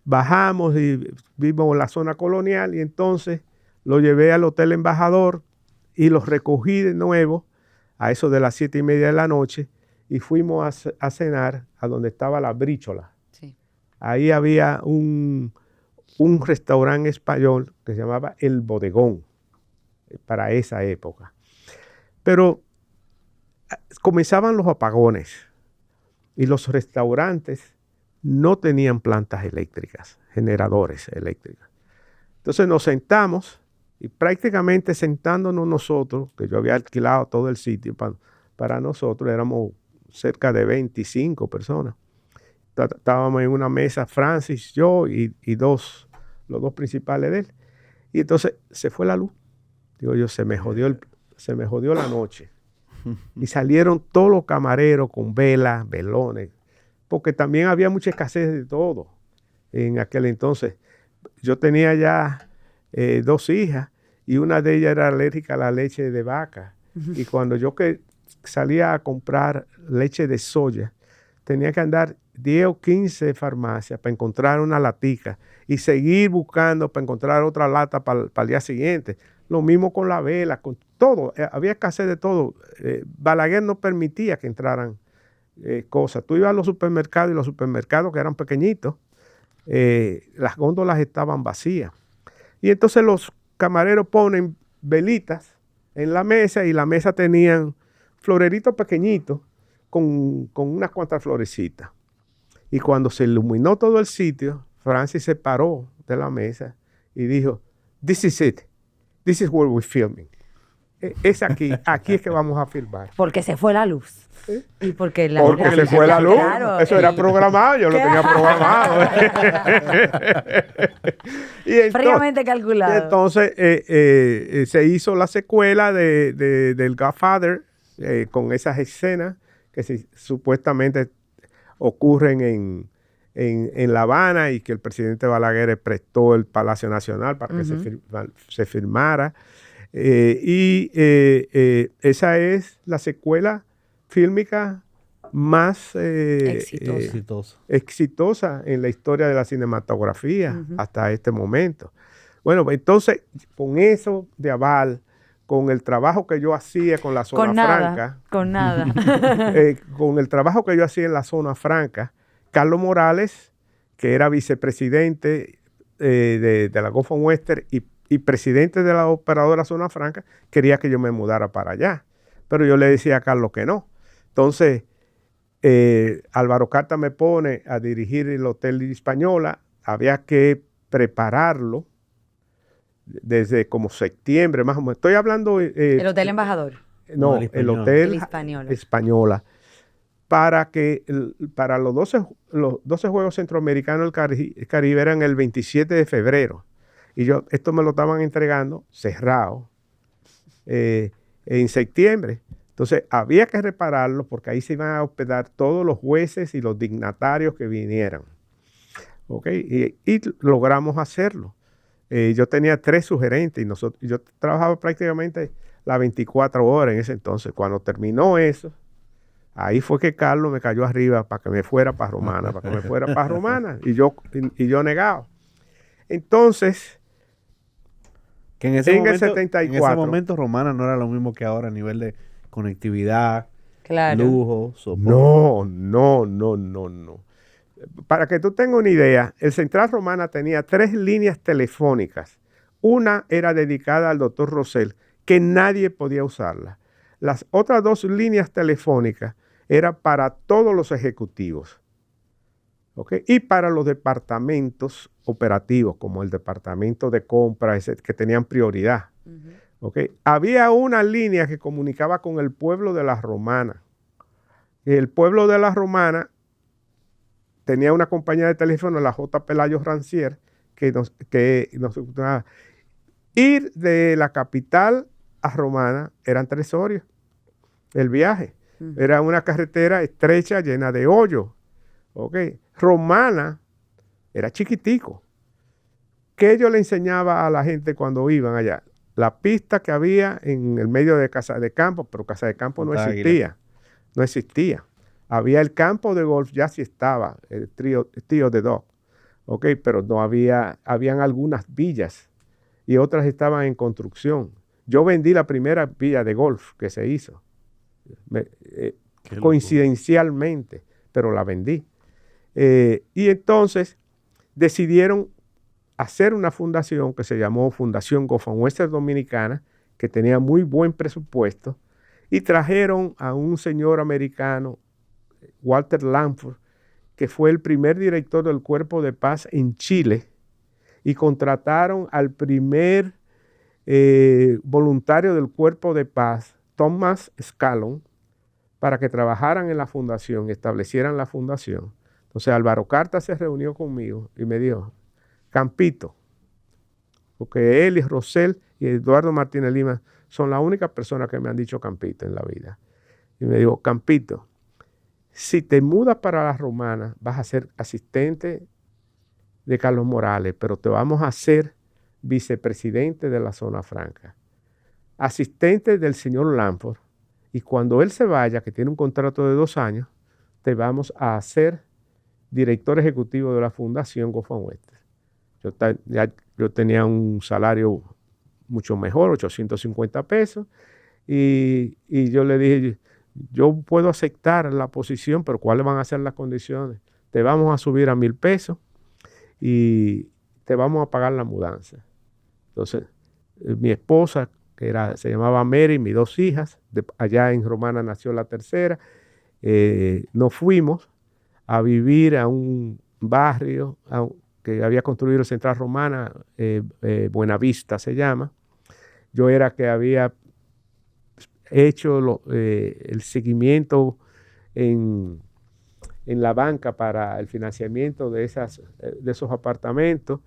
bajamos y vimos la zona colonial y entonces lo llevé al Hotel Embajador y los recogí de nuevo a eso de las 7:30 de la noche y fuimos a cenar a donde estaba la Bríchola. Sí. Ahí había un restaurante español que se llamaba El Bodegón para esa época. Pero comenzaban los apagones y los restaurantes no tenían plantas eléctricas, generadores eléctricos. Entonces nos sentamos y prácticamente sentándonos nosotros, que yo había alquilado todo el sitio para nosotros, éramos cerca de 25 personas. Estábamos en una mesa, Francis, yo y los dos principales de él. Y entonces se fue la luz. Digo yo, se me jodió la noche. Y salieron todos los camareros con velas, velones, porque también había mucha escasez de todo en aquel entonces. Yo tenía ya 2 hijas y una de ellas era alérgica a la leche de vaca. Y cuando yo salía a comprar leche de soya, tenía que andar 10 o 15 farmacias para encontrar una latica y seguir buscando para encontrar otra lata para el día siguiente. Lo mismo con la vela, con todo. Había escasez de todo. Balaguer no permitía que entraran cosas. Tú ibas a los supermercados y los supermercados que eran pequeñitos, las góndolas estaban vacías. Y entonces los camareros ponen velitas en la mesa y la mesa tenían floreritos pequeñitos con unas cuantas florecitas. Y cuando se iluminó todo el sitio, Francis se paró de la mesa y dijo, "This is it. This is where we're filming." Es aquí es que vamos a filmar. Porque se fue la luz. ¿Sí? Y porque se fue la luz. Claro, eso era programado, yo lo tenía programado. Fríamente calculado. Y entonces se hizo la secuela del Godfather con esas escenas que supuestamente ocurren en La Habana y que el presidente Balaguer prestó el Palacio Nacional para que se filmara. Esa es la secuela fílmica más exitosa en la historia de la cinematografía hasta este momento. Bueno, entonces, con eso de aval, con el trabajo que yo hacía con la zona franca. Con nada. Con el trabajo que yo hacía en la zona franca, Carlos Morales, que era vicepresidente de la Gulf and Western y presidente de la operadora Zona Franca, quería que yo me mudara para allá. Pero yo le decía a Carlos que no. Entonces, Álvaro Carta me pone a dirigir el Hotel Hispaniola. Había que prepararlo desde como septiembre, más o menos. Estoy hablando... el Hotel Embajador. No, el Hotel Hispaniola. Para los 12 Juegos Centroamericanos del Caribe eran el 27 de febrero. Y esto me lo estaban entregando cerrado en septiembre. Entonces, había que repararlo porque ahí se iban a hospedar todos los jueces y los dignatarios que vinieran. ¿Ok? Y logramos hacerlo. Yo tenía 3 sugerentes y yo trabajaba prácticamente las 24 horas en ese entonces. Cuando terminó eso, ahí fue que Carlos me cayó arriba para que me fuera para Romana, Y yo negado. Entonces... Que en ese momento Romana no era lo mismo que ahora a nivel de conectividad, claro, lujo, soporte. No. Para que tú tengas una idea, el Central Romana tenía 3 líneas telefónicas. Una era dedicada al doctor Rosell, que nadie podía usarla. Las otras 2 líneas telefónicas eran para todos los ejecutivos, ¿ok? Y para los departamentos operativos, como el departamento de compra, que tenían prioridad. ¿Ok? Había una línea que comunicaba con el pueblo de la Romana. El pueblo de la Romana tenía una compañía de teléfono, la J. Pelayo Rancier, que nos ir de la capital a Romana eran 3 horas el viaje. Era una carretera estrecha llena de hoyos. ¿Okay? Romana era chiquitico. ¿Qué yo le enseñaba a la gente cuando iban allá? La pista que había en el medio de Casa de Campo, pero Casa de Campo no existía. No existía. Había el campo de golf, ya sí estaba, el tío de Dog. ¿Ok? Pero no habían algunas villas y otras estaban en construcción. Yo vendí la primera villa de golf que se hizo. Coincidencialmente, pero la vendí. Y entonces decidieron hacer una fundación que se llamó Fundación Gulf and Western Dominicana, que tenía muy buen presupuesto, y trajeron a un señor americano, Walter Lanford, que fue el primer director del Cuerpo de Paz en Chile, y contrataron al primer voluntario del Cuerpo de Paz, Thomas Scallon, para que trabajaran en la fundación, establecieran la fundación. Entonces Álvaro Carta se reunió conmigo y me dijo, Campito, porque él y Rosell y Eduardo Martínez Lima son las únicas personas que me han dicho Campito en la vida. Y me dijo, Campito, si te mudas para la Romana, vas a ser asistente de Carlos Morales, pero te vamos a hacer vicepresidente de la Zona Franca, asistente del señor Lanford, y cuando él se vaya, que tiene un contrato de 2 años, te vamos a hacer director ejecutivo de la Fundación Gulf and Western. Yo tenía un salario mucho mejor, 850 pesos, y yo le dije, yo puedo aceptar la posición, pero ¿cuáles van a ser las condiciones? Te vamos a subir a 1,000 pesos y te vamos a pagar la mudanza. Entonces, mi esposa, se llamaba Mary, mis 2 hijas, allá en Romana nació la tercera, nos fuimos a vivir a un barrio que había construido el Central Romana, Buenavista se llama. Yo era que había hecho el seguimiento en la banca para el financiamiento de esos apartamentos,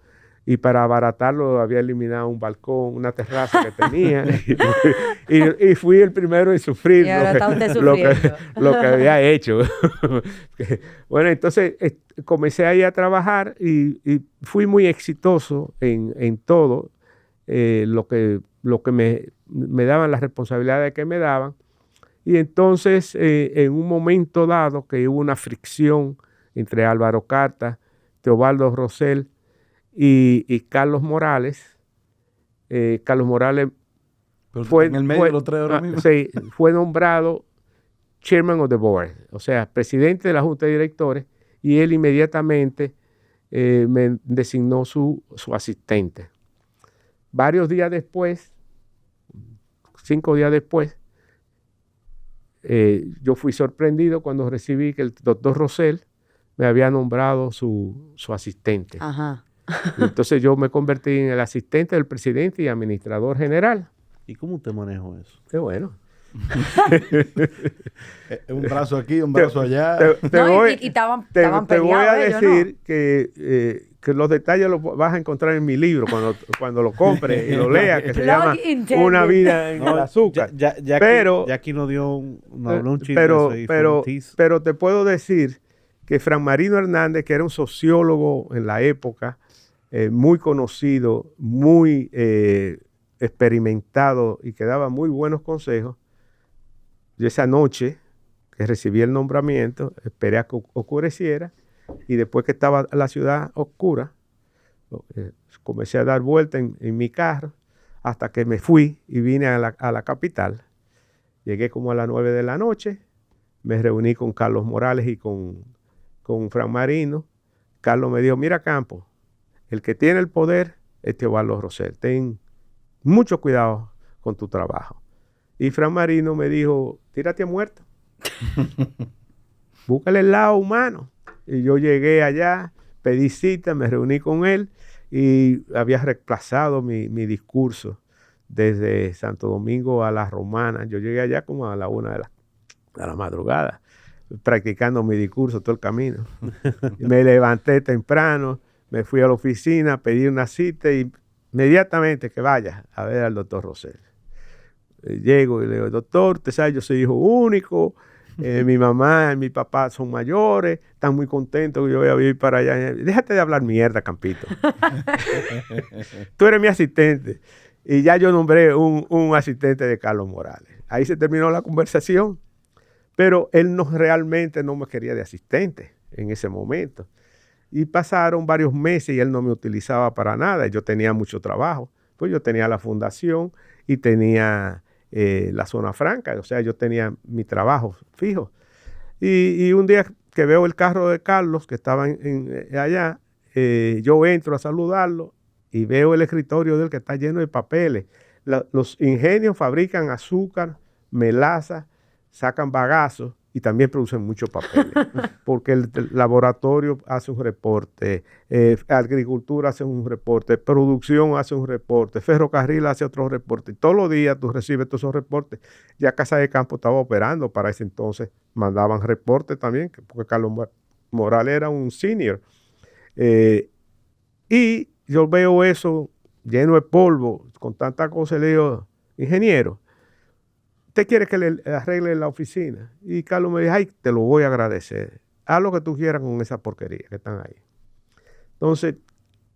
y para abaratarlo había eliminado un balcón, una terraza que tenía, y fui el primero en sufrir lo que había hecho. Bueno, entonces comencé ahí a trabajar y fui muy exitoso en todo lo que me daban, las responsabilidades que me daban. Y entonces, en un momento dado que hubo una fricción entre Álvaro Carta, Teobaldo Rosell y Carlos Morales. Carlos Morales fue, en el medio de los 3 ahora mismo. Sí, fue nombrado Chairman of the Board, o sea, presidente de la Junta de Directores, y él inmediatamente me designó su asistente. Varios días después, 5 días después, yo fui sorprendido cuando recibí que el doctor Rosell me había nombrado su asistente. Ajá. Entonces yo me convertí en el asistente del presidente y administrador general. ¿Y cómo usted manejó eso? Qué bueno. Un brazo aquí, un brazo allá. Te voy a ellos, decir que los detalles los vas a encontrar en mi libro cuando lo compres y lo leas, que se llama Una vida en el azúcar. Pero aquí nos dio un chiste. Pero te puedo decir que Fran Marino Hernández, que era un sociólogo en la época, muy conocido, muy experimentado y que daba muy buenos consejos, yo esa noche que recibí el nombramiento, esperé a que oscureciera, y después que estaba la ciudad oscura, comencé a dar vueltas en mi carro hasta que me fui y vine a la capital. Llegué como a las 9 de la noche, me reuní con Carlos Morales y con con Fran Marino, Carlos me dijo, mira Campo, el que tiene el poder es Teobaldo Rosell. Ten mucho cuidado con tu trabajo. Y Fran Marino me dijo, tírate a muerto. Búscale el lado humano. Y yo llegué allá, pedí cita, me reuní con él y había reemplazado mi discurso desde Santo Domingo a La Romana. Yo llegué allá como a la 1 de la madrugada, practicando mi discurso todo el camino. Me levanté temprano, me fui a la oficina, pedí una cita y inmediatamente que vaya a ver al doctor Rosell. Llego y le digo, doctor, usted sabe, yo soy hijo único, mi mamá y mi papá son mayores, están muy contentos que yo voy a vivir para allá. Déjate de hablar mierda, Campito. Tú eres mi asistente. Y ya yo nombré un asistente de Carlos Morales. Ahí se terminó la conversación. Pero él realmente no me quería de asistente en ese momento. Y pasaron varios meses y él no me utilizaba para nada. Yo tenía mucho trabajo. Pues yo tenía la fundación y tenía la zona franca. O sea, yo tenía mi trabajo fijo. Y un día que veo el carro de Carlos, que estaba allá, yo entro a saludarlo y veo el escritorio de él que está lleno de papeles. Los ingenios fabrican azúcar, melaza, sacan bagazos y también producen muchos papeles, porque el laboratorio hace un reporte, agricultura hace un reporte, producción hace un reporte, ferrocarril hace otro reporte. Y todos los días tú recibes todos esos reportes. Ya Casa de Campo estaba operando para ese entonces, mandaban reportes también, porque Carlos Morales era un senior. Y yo veo eso lleno de polvo, con tanta cosa, y le digo, ingeniero, ¿usted quiere que le arregle la oficina? Y Carlos me dice, ay, te lo voy a agradecer. Haz lo que tú quieras con esa porquería que están ahí. Entonces,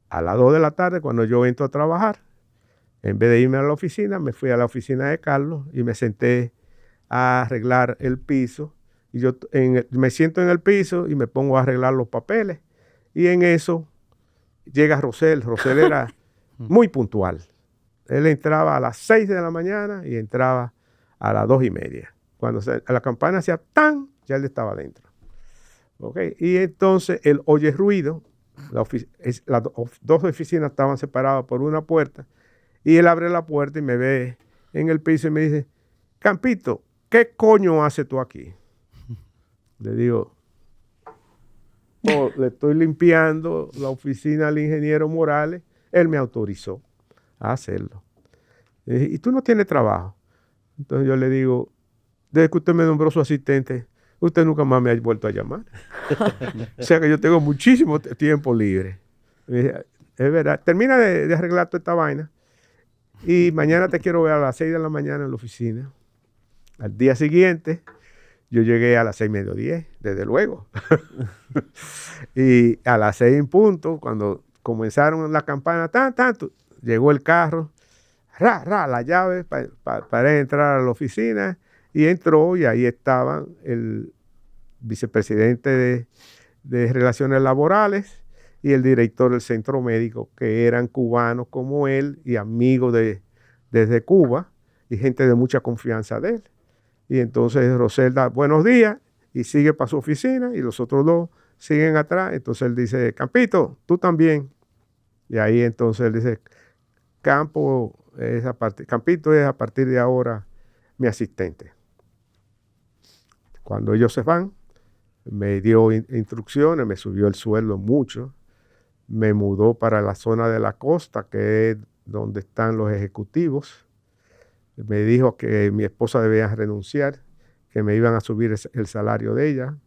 a las 2 de la tarde, cuando yo entro a trabajar, en vez de irme a la oficina, me fui a la oficina de Carlos y me senté a arreglar el piso. Y yo me siento en el piso y me pongo a arreglar los papeles. Y en eso llega Rosell. Rosell era muy puntual. Él entraba a las 6 de la mañana y entraba a las 2:30. Cuando la campana hacía tan, ya él estaba adentro. ¿Okay? Y entonces él oye ruido. Las dos oficinas estaban separadas por una puerta. Y él abre la puerta y me ve en el piso y me dice, Campito, ¿qué coño haces tú aquí? Le digo, le estoy limpiando la oficina al ingeniero Morales. Él me autorizó a hacerlo. ¿Y tú no tienes trabajo? Entonces yo le digo, desde que usted me nombró su asistente, usted nunca más me ha vuelto a llamar. O sea que yo tengo muchísimo tiempo libre. Es verdad. Termina de arreglar toda esta vaina y mañana te quiero ver a las 6 de la mañana en la oficina. Al día siguiente, yo llegué a las 6:30, desde luego. Y a las 6 en punto, cuando comenzaron la campana, tanto, llegó el carro, la llave para entrar a la oficina, y entró y ahí estaban el vicepresidente de Relaciones Laborales y el director del centro médico, que eran cubanos como él y amigos desde Cuba y gente de mucha confianza de él. Y entonces Rosell da buenos días y sigue para su oficina y los otros dos siguen atrás. Entonces él dice, Campito, tú también. Y ahí entonces él dice, Campito es a partir de ahora mi asistente. Cuando ellos se van, me dio instrucciones, me subió el sueldo mucho, me mudó para la zona de la costa, que es donde están los ejecutivos. Me dijo que mi esposa debía renunciar, que me iban a subir el salario de ella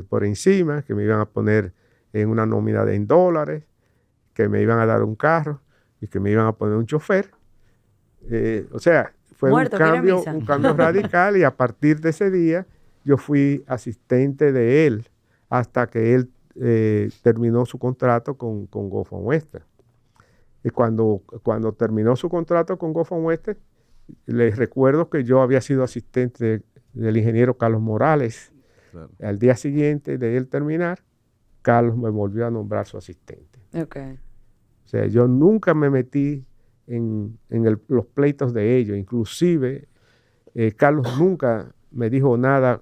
por encima, que me iban a poner en una nómina en dólares, que me iban a dar un carro y que me iban a poner un chofer. O sea, fue un cambio radical, y a partir de ese día yo fui asistente de él hasta que él terminó su contrato con Gulf and Western. Y cuando terminó su contrato con Gulf and Western, les recuerdo que yo había sido asistente del ingeniero Carlos Morales. Claro. Al día siguiente de él terminar, Carlos me volvió a nombrar su asistente. Okay. O sea, yo nunca me metí en los pleitos de ellos. Inclusive, Carlos nunca me dijo nada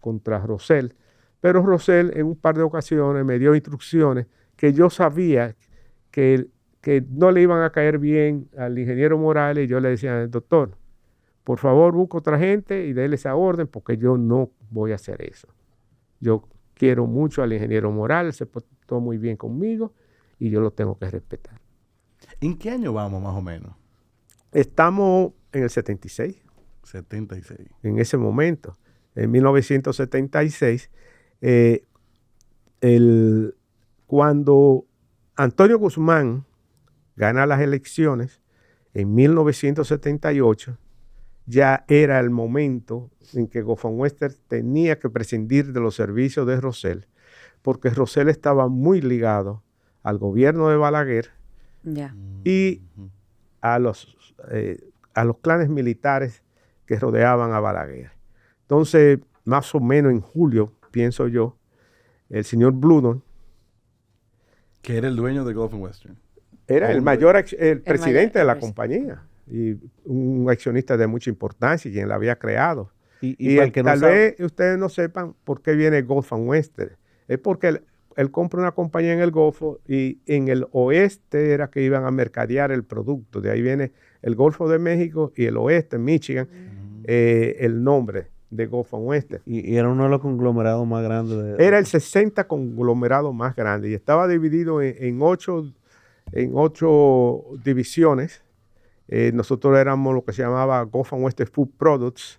contra Rosell, Pero Rosell en un par de ocasiones me dio instrucciones que yo sabía que no le iban a caer bien al ingeniero Morales, y yo le decía, doctor, por favor busca otra gente y déle esa orden porque yo no voy a hacer eso. Yo quiero mucho al ingeniero Morales, se portó muy bien conmigo y yo lo tengo que respetar. ¿En qué año vamos más o menos? Estamos en el 76. 76. En ese momento, en 1976, cuando Antonio Guzmán gana las elecciones en 1978, ya era el momento en que Goffman Wester tenía que prescindir de los servicios de Rosell, porque Rosell estaba muy ligado al gobierno de Balaguer y a los clanes militares que rodeaban a Balaguer. Entonces, más o menos en julio, pienso yo, el señor Bluedon, que era el dueño de Goffman Wester. Era el presidente de la compañía y un accionista de mucha importancia y quien la había creado. Y tal vez ustedes no sepan por qué viene Goffman Wester. Es porque él compra una compañía en el Golfo y en el oeste era que iban a mercadear el producto. De ahí viene el Golfo de México y el oeste, Michigan, el nombre de Goffman Wester. Y era uno de los conglomerados más grandes. Era el 60 conglomerado más grande y estaba dividido en ocho divisiones. Nosotros éramos lo que se llamaba Goffman Wester Food Products,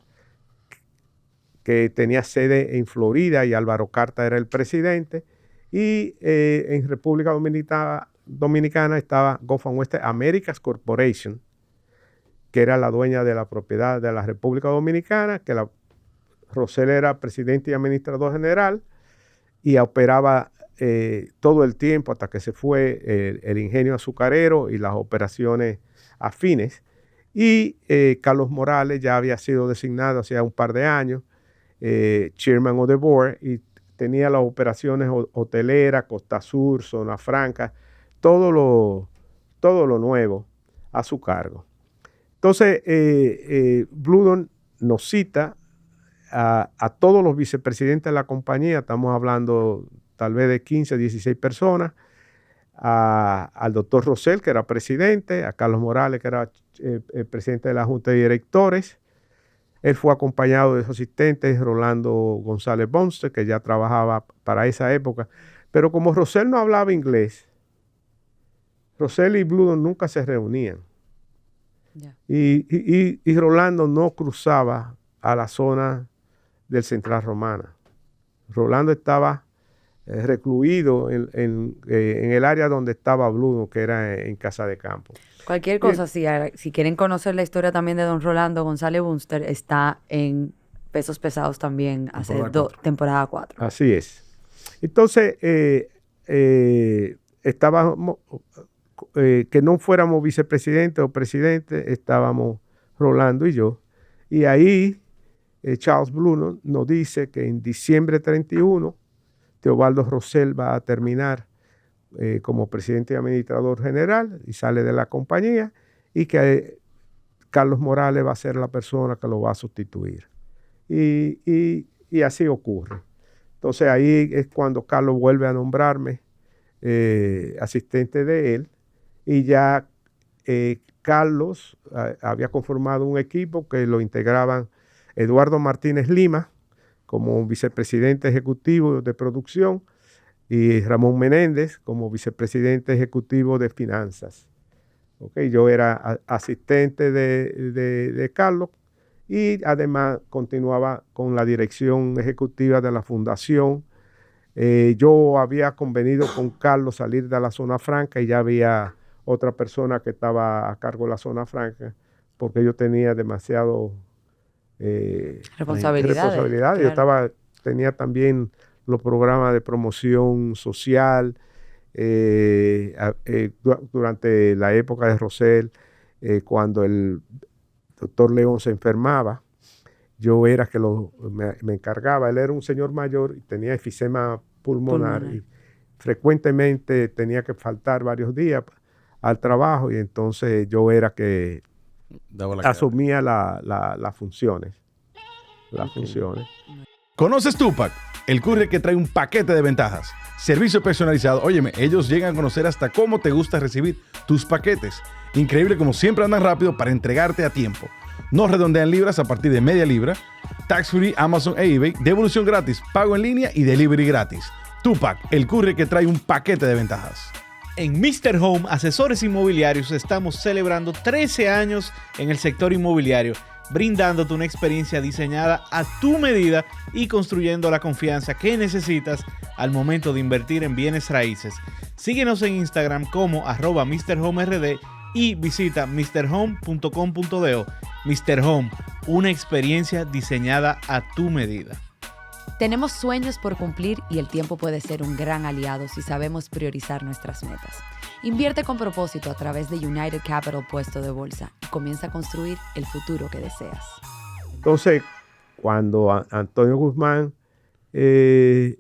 que tenía sede en Florida y Álvaro Carta era el presidente. Y en República Dominicana estaba Goffman Wester Americas Corporation, que era la dueña de la propiedad de la República Dominicana, que Rosell era presidente y administrador general y operaba todo el tiempo hasta que se fue el ingenio azucarero y las operaciones afines. Y Carlos Morales ya había sido designado hace un par de años chairman of the board y tenía las operaciones hoteleras, Costa Sur, Zona Franca, todo lo nuevo a su cargo. Entonces, Bluedon nos cita a todos los vicepresidentes de la compañía, estamos hablando tal vez de 15, 16 personas, al doctor Rosell, que era presidente, a Carlos Morales, que era presidente de la Junta de Directores. Él fue acompañado de su asistente, Rolando González Bonster, que ya trabajaba para esa época. Pero como Rosell no hablaba inglés, Rosell y Bluedon nunca se reunían. Y Rolando no cruzaba a la zona del Central Romana. Rolando estaba recluido en el área donde estaba Bluedon, que era en Casa de Campo. Cualquier cosa, si quieren conocer la historia también de don Rolando González Bunster, está en Pesos Pesados también, hace temporada 4. Así es. Entonces, estábamos, que no fuéramos vicepresidente o presidente, estábamos Rolando y yo. Y ahí Charles Bluedon nos dice que en diciembre 31, Teobaldo Rosell va a terminar como presidente y administrador general y sale de la compañía y que Carlos Morales va a ser la persona que lo va a sustituir. Y así ocurre. Entonces ahí es cuando Carlos vuelve a nombrarme asistente de él y ya Carlos había conformado un equipo que lo integraban Eduardo Martínez Lima como vicepresidente ejecutivo de producción y Ramón Menéndez como vicepresidente ejecutivo de finanzas. Yo era asistente de Carlos y además continuaba con la dirección ejecutiva de la fundación. Yo había convenido con Carlos salir de la zona franca y ya había otra persona que estaba a cargo de la zona franca porque yo tenía demasiado responsabilidades. Claro. Yo tenía también los programas de promoción social durante la época de Rosell, cuando el doctor León se enfermaba, yo era que me encargaba. Él era un señor mayor y tenía efisema pulmonar. Y frecuentemente tenía que faltar varios días al trabajo y entonces yo era que asumía las funciones. ¿Conoces Tupac? el courier que trae un paquete de ventajas. Servicio personalizado. Óyeme, ellos llegan a conocer hasta cómo te gusta recibir tus paquetes. Increíble como siempre andan rápido para entregarte a tiempo. No redondean libras a partir de media libra. Tax free, Amazon e eBay. Devolución gratis, pago en línea y delivery gratis. Tupac, el courier que trae un paquete de ventajas. En Mr. Home, asesores inmobiliarios, estamos celebrando 13 años en el sector inmobiliario, brindándote una experiencia diseñada a tu medida y construyendo la confianza que necesitas al momento de invertir en bienes raíces. Síguenos en Instagram como @MrHomeRD y visita mrhome.com.do. Mr. Home, una experiencia diseñada a tu medida. Tenemos sueños por cumplir y el tiempo puede ser un gran aliado si sabemos priorizar nuestras metas. Invierte con propósito a través de United Capital Puesto de Bolsa y comienza a construir el futuro que deseas. Entonces, cuando Antonio Guzmán es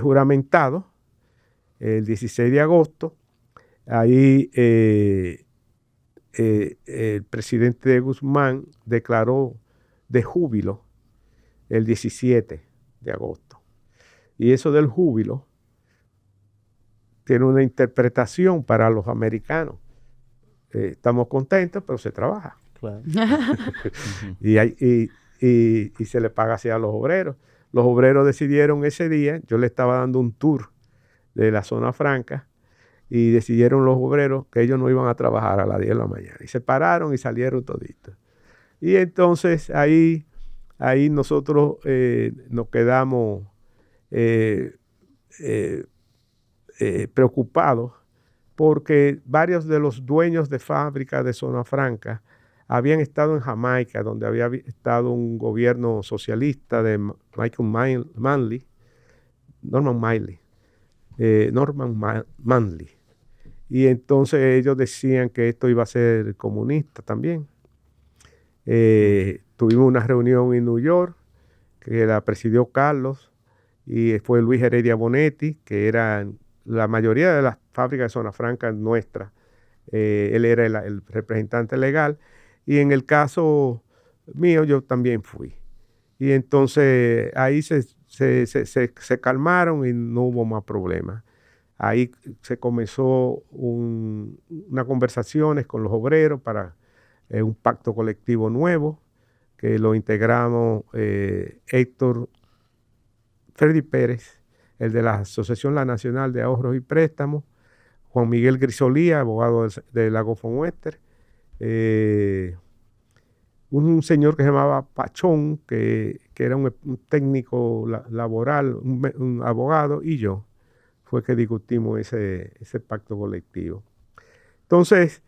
juramentado, el 16 de agosto, ahí el presidente de Guzmán declaró de júbilo el 17 de agosto. Y eso del júbilo tiene una interpretación para los americanos. Estamos contentos, pero se trabaja. Claro. y se le paga así a los obreros. Los obreros decidieron ese día, yo le estaba dando un tour de la zona franca, y decidieron los obreros que ellos no iban a trabajar a las 10 de la mañana. Y se pararon y salieron toditos. Y entonces ahí nosotros nos quedamos preocupados porque varios de los dueños de fábricas de Zona Franca habían estado en Jamaica, donde había estado un gobierno socialista de Norman Manley. Y entonces ellos decían que esto iba a ser comunista también. Tuvimos una reunión en New York que la presidió Carlos y fue Luis Heredia Bonetti, que eran la mayoría de las fábricas de Zona Franca nuestras. Él era el representante legal y en el caso mío yo también fui. Y entonces ahí se calmaron y no hubo más problemas. Ahí se comenzó unas conversaciones con los obreros para un pacto colectivo nuevo, que lo integramos Héctor Freddy Pérez, el de la Asociación La Nacional de Ahorros y Préstamos, Juan Miguel Grisolía, abogado de la Gofon Wester, un señor que se llamaba Pachón, que era un técnico laboral, un abogado, y yo. Fue que discutimos ese pacto colectivo. Entonces,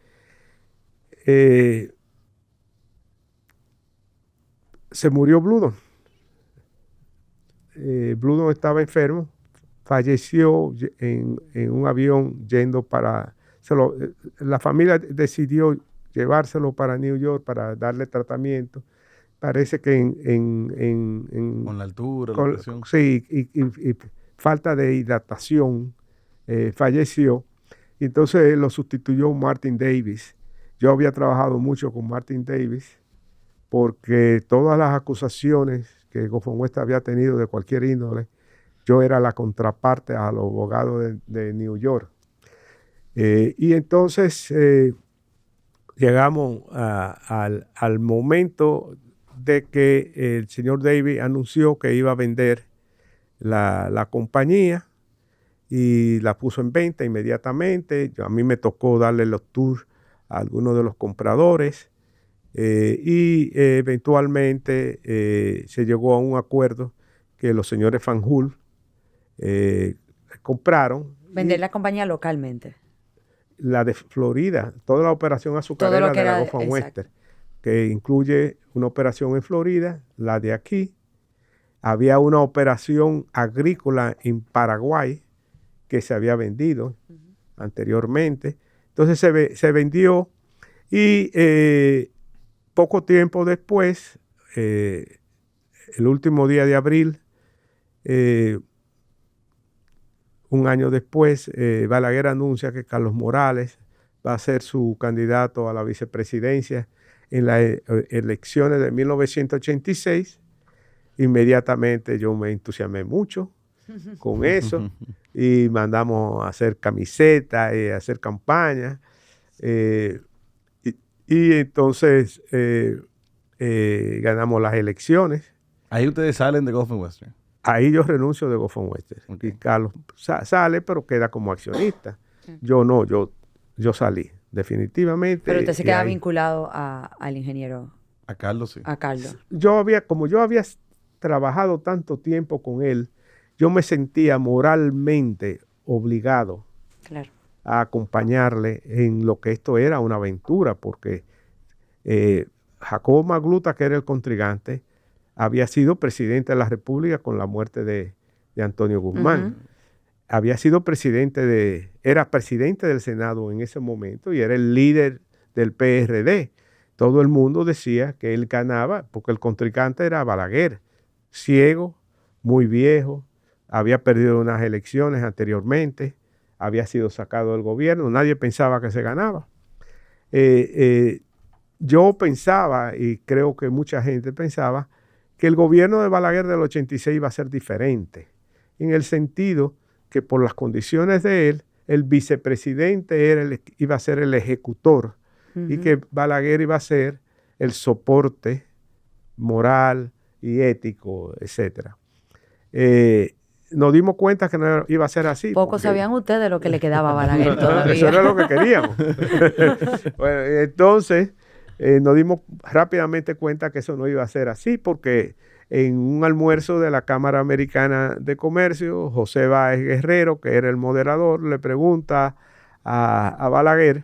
se murió Bludon. Bludon estaba enfermo, falleció en un avión yendo para... la familia decidió llevárselo para New York para darle tratamiento. Parece que con la altura, la presión. Sí, y falta de hidratación, falleció. Y entonces lo sustituyó Martin Davis. Yo había trabajado mucho con Martin Davis porque todas las acusaciones que Gofon Wester había tenido de cualquier índole, yo era la contraparte a los abogados de New York. Y entonces llegamos al momento de que el señor Davis anunció que iba a vender la compañía y la puso en venta inmediatamente. A mí me tocó darle los tours a algunos de los compradores y eventualmente se llegó a un acuerdo que los señores Fanjul compraron. Vender la compañía localmente. La de Florida, toda la operación azucarera de la Gofon Wester, que incluye una operación en Florida, la de aquí. Había una operación agrícola en Paraguay que se había vendido anteriormente. Entonces se vendió y poco tiempo después, el último día de abril, un año después, Balaguer anuncia que Carlos Morales va a ser su candidato a la vicepresidencia en las elecciones de 1986. inmediatamente yo me entusiasmé mucho con eso y mandamos a hacer camisetas y a hacer campañas. Y entonces ganamos las elecciones. Ahí ustedes salen de Gulf and Western. Ahí yo renuncio de Gulf and Western. Okay. Y Carlos sale, pero queda como accionista. Yo no, yo salí, definitivamente. Pero usted se queda ahí, vinculado al ingeniero, A Carlos, sí. a Carlos. como yo había trabajado tanto tiempo con él, yo me sentía moralmente obligado Claro. a acompañarle en lo que esto era una aventura, porque Jacobo Magluta, que era el contrincante, había sido presidente de la República con la muerte de Antonio Guzmán. Había sido era presidente del Senado en ese momento y era el líder del PRD. Todo el mundo decía que él ganaba porque el contrincante era Balaguer, ciego, muy viejo, había perdido unas elecciones anteriormente, había sido sacado del gobierno, nadie pensaba que se ganaba. Yo pensaba, y creo que mucha gente pensaba, que el gobierno de Balaguer del 86 iba a ser diferente, en el sentido que por las condiciones de él, el vicepresidente iba a ser el ejecutor y que Balaguer iba a ser el soporte moral y ético, etc. Nos dimos cuenta que no iba a ser así. Poco sabían ustedes lo que le quedaba a Balaguer todavía. Eso era lo que queríamos. Bueno, entonces nos dimos rápidamente cuenta que eso no iba a ser así, porque en un almuerzo de la Cámara Americana de Comercio, José Báez Guerrero, que era el moderador, le pregunta a Balaguer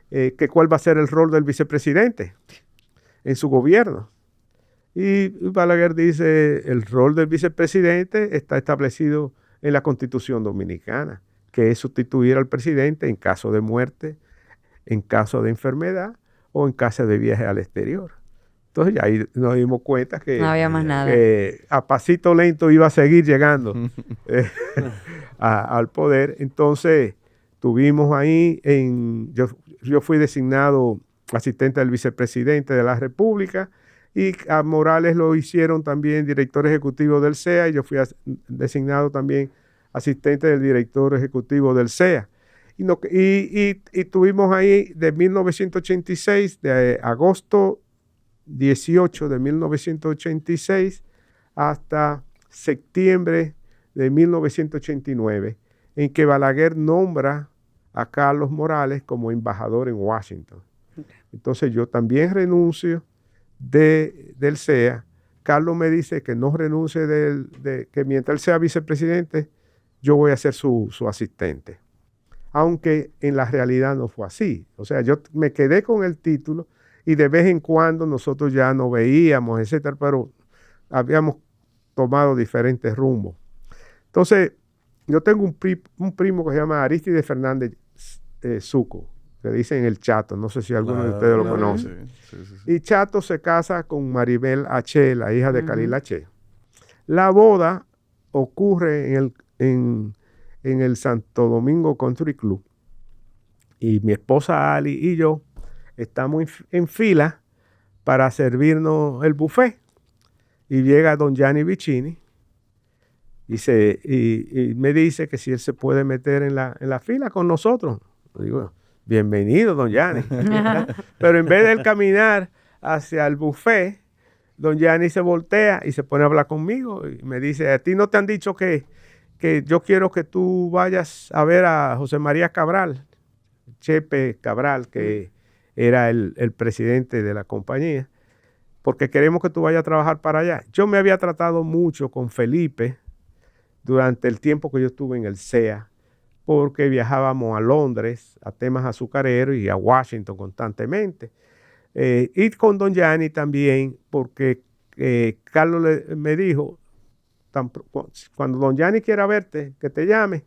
que cuál va a ser el rol del vicepresidente en su gobierno. Y Balaguer dice, el rol del vicepresidente está establecido en la Constitución Dominicana, que es sustituir al presidente en caso de muerte, en caso de enfermedad o en caso de viaje al exterior. Entonces ya ahí nos dimos cuenta que, no había más nada. A pasito lento iba a seguir llegando al poder. Entonces tuvimos ahí, yo fui designado asistente del vicepresidente de la República, y a Morales lo hicieron también director ejecutivo del CEA, y yo fui designado también asistente del director ejecutivo del CEA. Y tuvimos ahí de 1986, de agosto 18 de 1986 hasta septiembre de 1989, en que Balaguer nombra a Carlos Morales como embajador en Washington. Entonces yo también renuncio del CEA. Carlos me dice que no renuncie, que mientras él sea vicepresidente, yo voy a ser su asistente. Aunque en la realidad no fue así. O sea, yo me quedé con el título y de vez en cuando nosotros ya nos veíamos, etcétera, pero habíamos tomado diferentes rumbos. Entonces, yo tengo un primo que se llama Aristides Fernández Zuco, que dicen el Chato, no sé si alguno de ustedes lo conoce. Sí. Y Chato se casa con Maribel H., la hija de Khalil H. La boda ocurre en el Santo Domingo Country Club. Y mi esposa Ali y yo estamos en fila para servirnos el buffet. Y llega don Gianni Vicini y me dice que si él se puede meter en la fila con nosotros. Digo, bienvenido, don Gianni. Pero en vez de él caminar hacia el buffet, don Gianni se voltea y se pone a hablar conmigo y me dice, ¿a ti no te han dicho que yo quiero que tú vayas a ver a José María Cabral, Chepe Cabral, que era el presidente de la compañía, porque queremos que tú vayas a trabajar para allá? Yo me había tratado mucho con Felipe durante el tiempo que yo estuve en el CEA, porque viajábamos a Londres a temas azucareros y a Washington constantemente. Y con don Gianni también, porque Carlos me dijo, cuando don Gianni quiera verte, que te llame,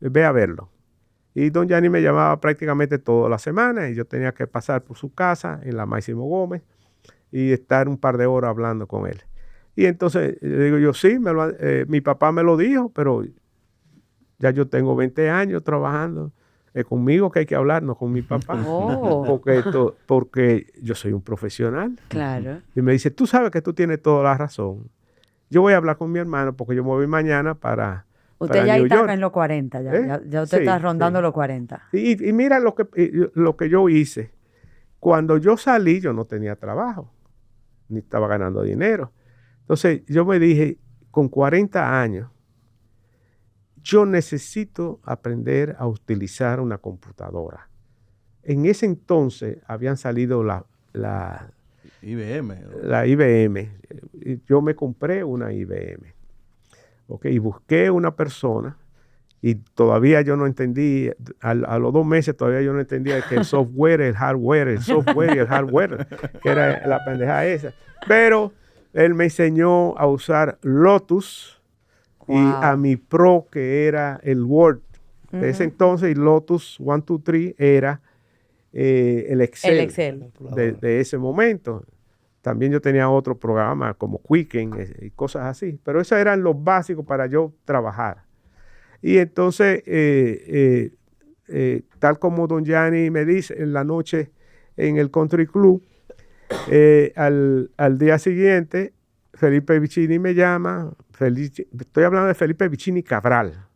ve a verlo. Y don Gianni me llamaba prácticamente toda la semana y yo tenía que pasar por su casa en la Máximo Gómez y estar un par de horas hablando con él. Y entonces le digo yo, sí, mi papá me lo dijo, pero ya yo tengo 20 años trabajando. Es conmigo que hay que hablar, no con mi papá. Oh. Porque yo soy un profesional. Claro. Y me dice, tú sabes que tú tienes toda la razón. yo voy a hablar con mi hermano porque yo me voy mañana para Usted ya New está York. en los 40, ya, ¿Eh? ya usted Sí, está rondando sí. los 40. Y mira lo que yo hice. Cuando yo salí, yo no tenía trabajo, ni estaba ganando dinero. Entonces yo me dije, con 40 años, yo necesito aprender a utilizar una computadora. En ese entonces habían salido la IBM. Yo me compré una IBM. Okay, y busqué una persona y todavía yo no entendí, a los 2 meses todavía yo no entendía que el software, el hardware, el software y el hardware, que era la pendeja esa. Pero él me enseñó a usar Lotus y a mi Pro, que era el Word. De ese entonces, y Lotus 1, 2, 3 era el Excel, de ese momento. También yo tenía otro programa como Quicken y cosas así, pero esos eran los básicos para yo trabajar. Y entonces, tal como don Gianni me dice, en la noche en el Country Club, al día siguiente, Felipe Vicini me llama, estoy hablando de Felipe Vicini Cabral,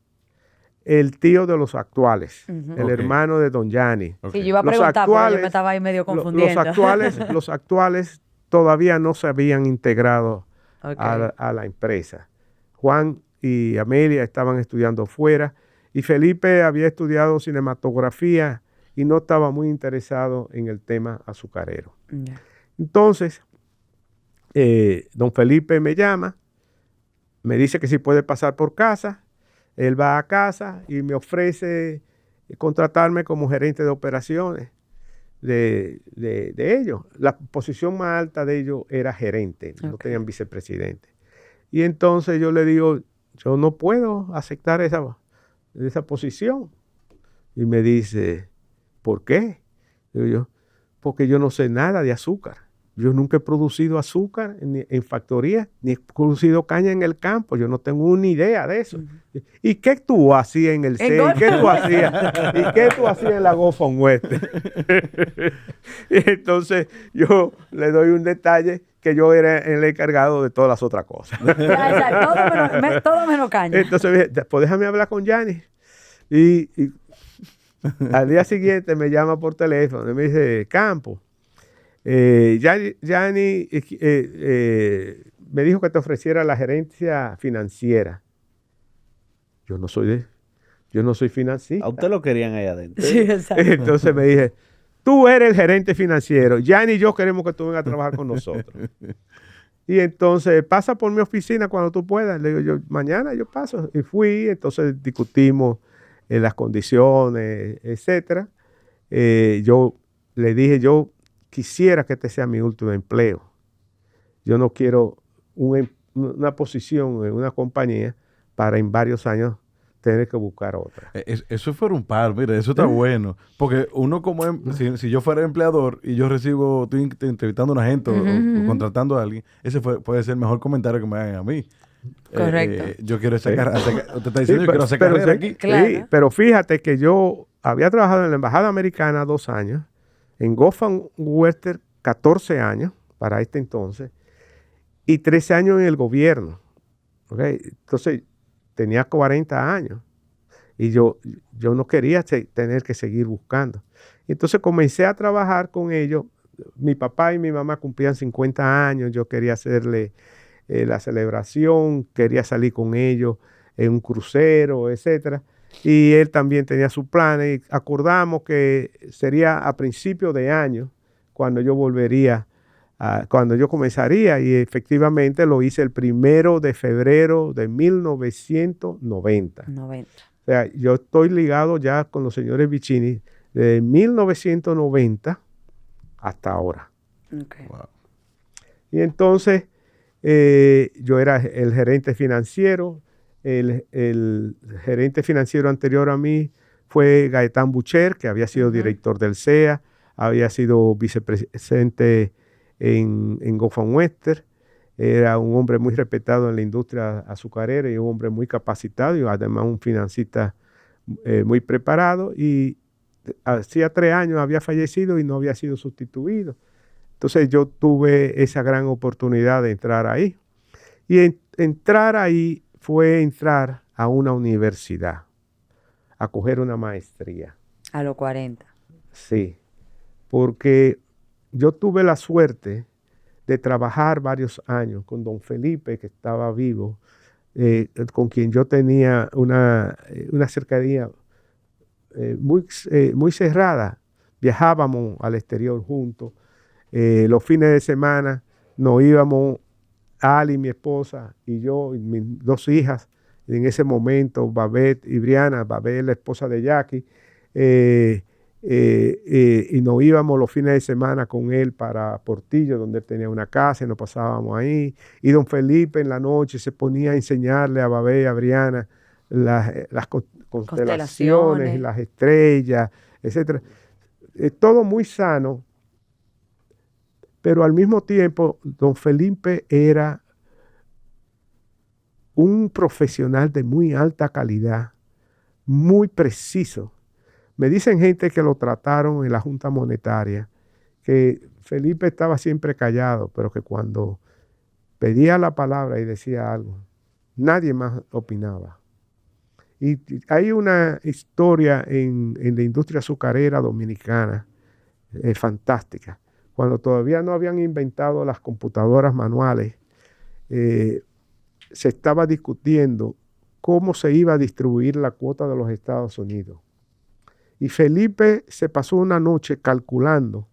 el tío de los actuales, el hermano de don Gianni. Sí, yo iba a preguntar, porque yo me estaba ahí medio confundiendo. Los actuales todavía no se habían integrado a la empresa. Juan y Amelia estaban estudiando fuera y Felipe había estudiado cinematografía y no estaba muy interesado en el tema azucarero. Entonces, don Felipe me llama, me dice que si puede pasar por casa. Él va a casa y me ofrece contratarme como gerente de operaciones de ellos. La posición más alta de ellos era gerente, no tenían vicepresidente. Y entonces yo le digo, yo no puedo aceptar esa posición. Y me dice, ¿por qué? Digo yo, porque yo no sé nada de azúcar. Yo nunca he producido azúcar en factoría, ni he producido caña en el campo. Yo no tengo ni idea de eso. ¿Y qué tú hacías en el CEI? ¿Y qué tú hacías en la Gofon Western? Y entonces yo le doy un detalle que yo era el encargado de todas las otras cosas. Todo menos caña. Entonces dije, pues déjame hablar con Gianni. Y al día siguiente me llama por teléfono y me dice, Campo, Gianni me dijo que te ofreciera la gerencia financiera. Yo no soy financista. A usted lo querían ahí adentro. Sí, exacto. Entonces me dije, tú eres el gerente financiero. Gianni y yo queremos que tú vengas a trabajar con nosotros. Y entonces pasa por mi oficina cuando tú puedas. Le digo yo, mañana yo paso. Y fui, entonces discutimos las condiciones, etcétera. Yo le dije, yo quisiera que este sea mi último empleo. Yo no quiero una posición en una compañía para en varios años tener que buscar otra. Eso fue un par, mira, eso está bueno. Porque uno como, si yo fuera empleador y yo estoy entrevistando a una gente o contratando a alguien, ese puede ser el mejor comentario que me hagan a mí. Correcto. Yo quiero usted está diciendo yo quiero hacer carrera aquí. Claro. Sí, pero fíjate que yo había trabajado en la Embajada Americana 2 años, en Goffman Western 14 años para este entonces, y 13 años en el gobierno. ¿Okay? Entonces, tenía 40 años y yo no quería tener que seguir buscando. Entonces comencé a trabajar con ellos. Mi papá y mi mamá cumplían 50 años, yo quería hacerle la celebración, quería salir con ellos en un crucero, etcétera. Y él también tenía sus planes y acordamos que sería a principios de año cuando yo volvería, cuando yo comenzaría, y efectivamente lo hice el 1 de febrero de 1990. 90. O sea, yo estoy ligado ya con los señores Vicini desde 1990 hasta ahora. Okay. Wow. Y entonces yo era el gerente financiero. El gerente financiero anterior a mí fue Gaetán Bucher, que había sido director del CEA, había sido vicepresidente en Goffman Western. Era un hombre muy respetado en la industria azucarera y un hombre muy capacitado y además un financista muy preparado. Y hacía 3 años había fallecido y no había sido sustituido. Entonces yo tuve esa gran oportunidad de entrar ahí. Y entrar ahí fue entrar a una universidad, a coger una maestría. A los 40. Sí, porque yo tuve la suerte de trabajar varios años con don Felipe, que estaba vivo, con quien yo tenía una cercanía muy cerrada. Viajábamos al exterior juntos. Los fines de semana nos íbamos, Ali, mi esposa, y yo, y mis 2 hijas, en ese momento, Babette y Brianna, Babette la esposa de Jackie, y nos íbamos los fines de semana con él para Portillo, donde él tenía una casa, y nos pasábamos ahí. Y don Felipe en la noche se ponía a enseñarle a Babette y a Brianna las constelaciones, y las estrellas, etc. Todo muy sano, pero al mismo tiempo don Felipe era un profesional de muy alta calidad, muy preciso. Me dicen gente que lo trataron en la Junta Monetaria, que Felipe estaba siempre callado, pero que cuando pedía la palabra y decía algo, nadie más opinaba. Y hay una historia en la industria azucarera dominicana fantástica. Cuando todavía no habían inventado las computadoras manuales, se estaba discutiendo cómo se iba a distribuir la cuota de los Estados Unidos. Y Felipe se pasó una noche calculando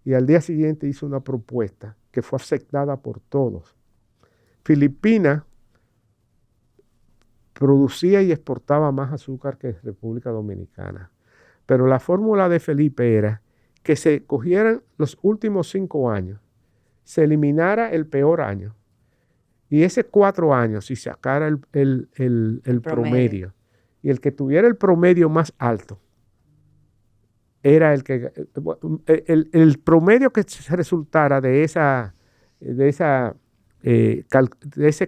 y al día siguiente hizo una propuesta que fue aceptada por todos. Filipinas producía y exportaba más azúcar que República Dominicana. Pero la fórmula de Felipe era que se cogieran los últimos 5 años, se eliminara el peor año, y ese 4 años si sacara el promedio, y el que tuviera el promedio más alto, era el que el promedio que se resultara de ese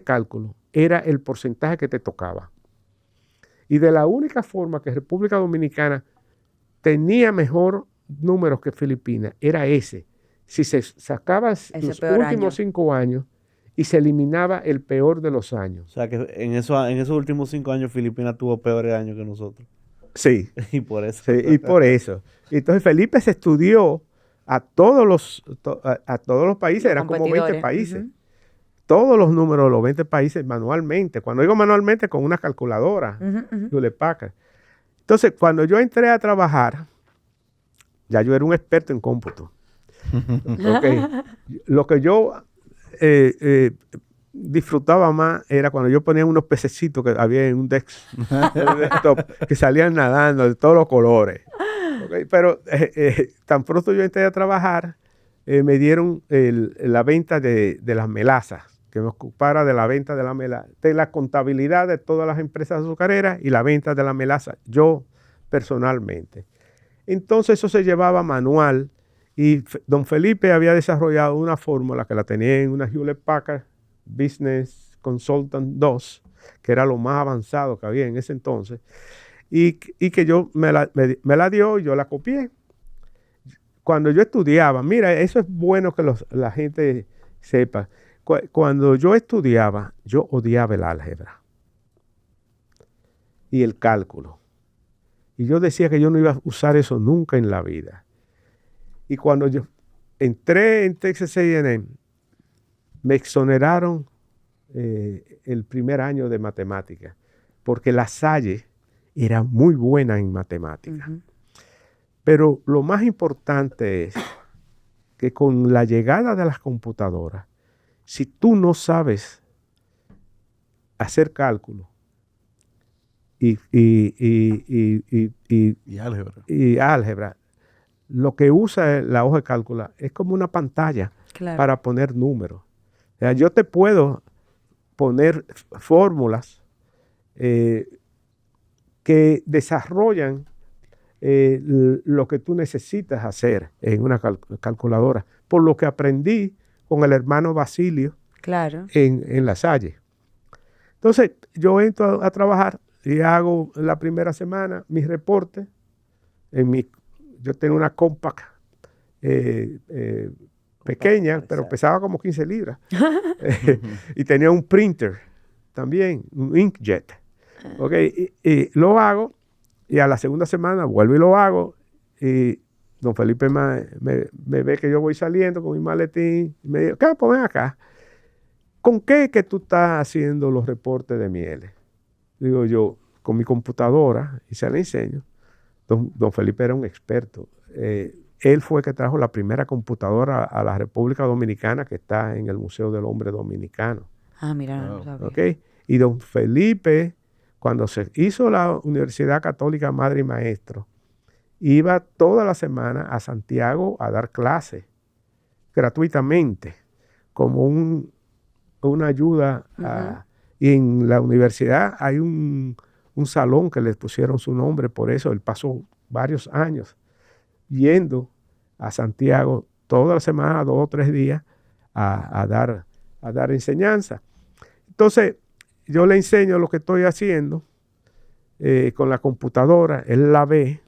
cálculo era el porcentaje que te tocaba. Y de la única forma que República Dominicana tenía mejor números que Filipinas era ese. Si se sacaban los últimos 5 años y se eliminaba el peor de los años. O sea que en esos últimos 5 años Filipinas tuvo peores años que nosotros. Sí. Y por eso. Sí, y por eso. Entonces Felipe se estudió a todos los países, eran como 20 países. Uh-huh. Todos los números de los 20 países manualmente. Cuando digo manualmente, con una calculadora, Hewlett Packard. Entonces, cuando yo entré a trabajar, ya yo era un experto en cómputo. Okay. Lo que yo disfrutaba más era cuando yo ponía unos pececitos que había en un desktop que salían nadando de todos los colores. Okay. Pero tan pronto yo entré a trabajar, me dieron la venta de las melazas, que me ocupara de la venta de la melaza, de la contabilidad de todas las empresas azucareras y la venta de la melaza, yo personalmente. Entonces eso se llevaba manual y don Felipe había desarrollado una fórmula que la tenía en una Hewlett Packard Business Consultant 2, que era lo más avanzado que había en ese entonces, y que yo me la dio y yo la copié. Cuando yo estudiaba, mira, eso es bueno que la gente sepa. Cuando yo estudiaba, yo odiaba el álgebra y el cálculo. Y yo decía que yo no iba a usar eso nunca en la vida. Y cuando yo entré en Texas A&M, me exoneraron el primer año de matemáticas, porque La Salle era muy buena en matemáticas. Uh-huh. Pero lo más importante es que con la llegada de las computadoras, si tú no sabes hacer cálculo y álgebra, lo que usa la hoja de cálculo es como una pantalla para poner números. O sea, yo te puedo poner fórmulas que desarrollan lo que tú necesitas hacer en una calculadora, por lo que aprendí con el hermano Basilio en La Salle. Entonces, yo entro a trabajar y hago la primera semana mis reportes. Yo tengo una Compaq pequeña, pero pesaba como 15 libras. Y tenía un printer también, un inkjet. Okay, y lo hago, y a la segunda semana vuelvo y lo hago, y don Felipe me ve que yo voy saliendo con mi maletín, y me dice, pues ven acá, ¿con qué que tú estás haciendo los reportes de mieles? Digo yo, con mi computadora, y se la enseño. Don Felipe era un experto. Él fue el que trajo la primera computadora a la República Dominicana, que está en el Museo del Hombre Dominicano. Ah, mira, no sabía. ¿Okay? Y don Felipe, cuando se hizo la Universidad Católica Madre y Maestro, iba toda la semana a Santiago a dar clases gratuitamente, como una ayuda. Y en la universidad hay un salón que le pusieron su nombre por eso. Él pasó varios años yendo a Santiago toda la semana, 2 o 3 días, a dar enseñanza. Entonces, yo le enseño lo que estoy haciendo con la computadora. Él la ve.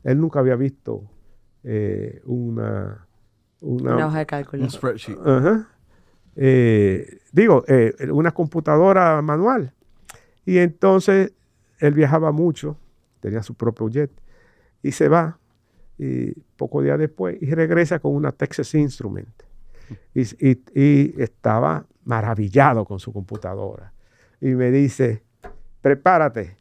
Él nunca había visto una hoja de cálculo. Un spreadsheet. Una computadora manual. Y entonces él viajaba mucho, tenía su propio jet, y se va, y pocos días después, y regresa con una Texas Instrument. Y estaba maravillado con su computadora. Y me dice, prepárate,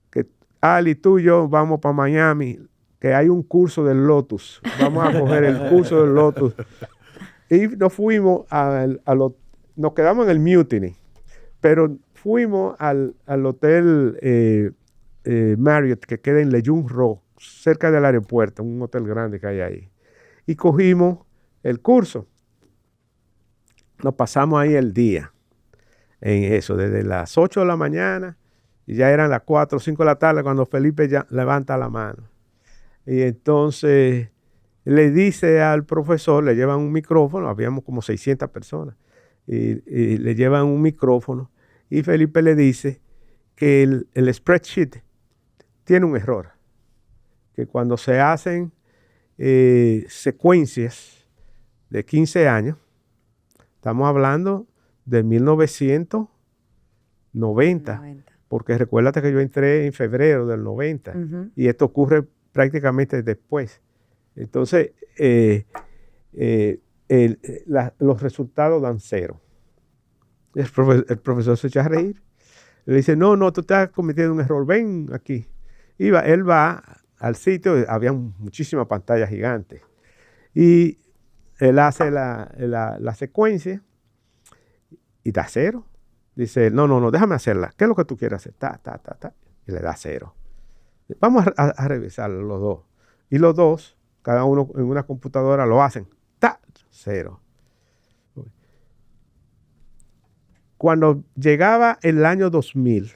que Ali, tú y yo vamos para Miami, que hay un curso del Lotus. Vamos a coger el curso del Lotus. Y nos fuimos nos quedamos en el Mutiny, pero fuimos al hotel Marriott, que queda en Lejeune Row, cerca del aeropuerto, un hotel grande que hay ahí. Y cogimos el curso. Nos pasamos ahí el día en eso, desde las 8 de la mañana, y ya eran las 4 o 5 de la tarde cuando Felipe ya levanta la mano. Y entonces le dice al profesor, le llevan un micrófono, habíamos como 600 personas, y le llevan un micrófono, y Felipe le dice que el spreadsheet tiene un error, que cuando se hacen secuencias de 15 años, estamos hablando de 1990, porque recuérdate que yo entré en febrero del 90, y esto ocurre prácticamente después. Entonces, los resultados dan 0. El profesor se echa a reír. Le dice, no, tú estás cometiendo un error, ven aquí. Él va al sitio, había muchísimas pantallas gigantes. Y él hace la secuencia y da 0. Dice, no, déjame hacerla. ¿Qué es lo que tú quieres hacer? Y le da 0. Vamos a revisar los dos. Y los dos, cada uno en una computadora, lo hacen. 0. Cuando llegaba el año 2000,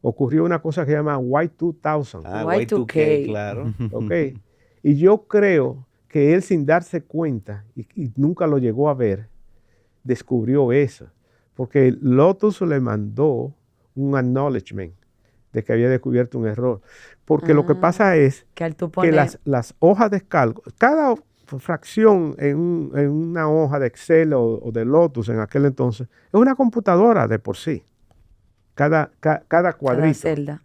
ocurrió una cosa que se llama Y2000. Y2K, claro. Okay. Y yo creo que él, sin darse cuenta, y nunca lo llegó a ver, descubrió eso. Porque Lotus le mandó un acknowledgement de que había descubierto un error. Porque lo que pasa es que las hojas de cálculo, cada fracción en una hoja de Excel o de Lotus en aquel entonces, es una computadora de por sí. Cada cuadrito. Cada celda.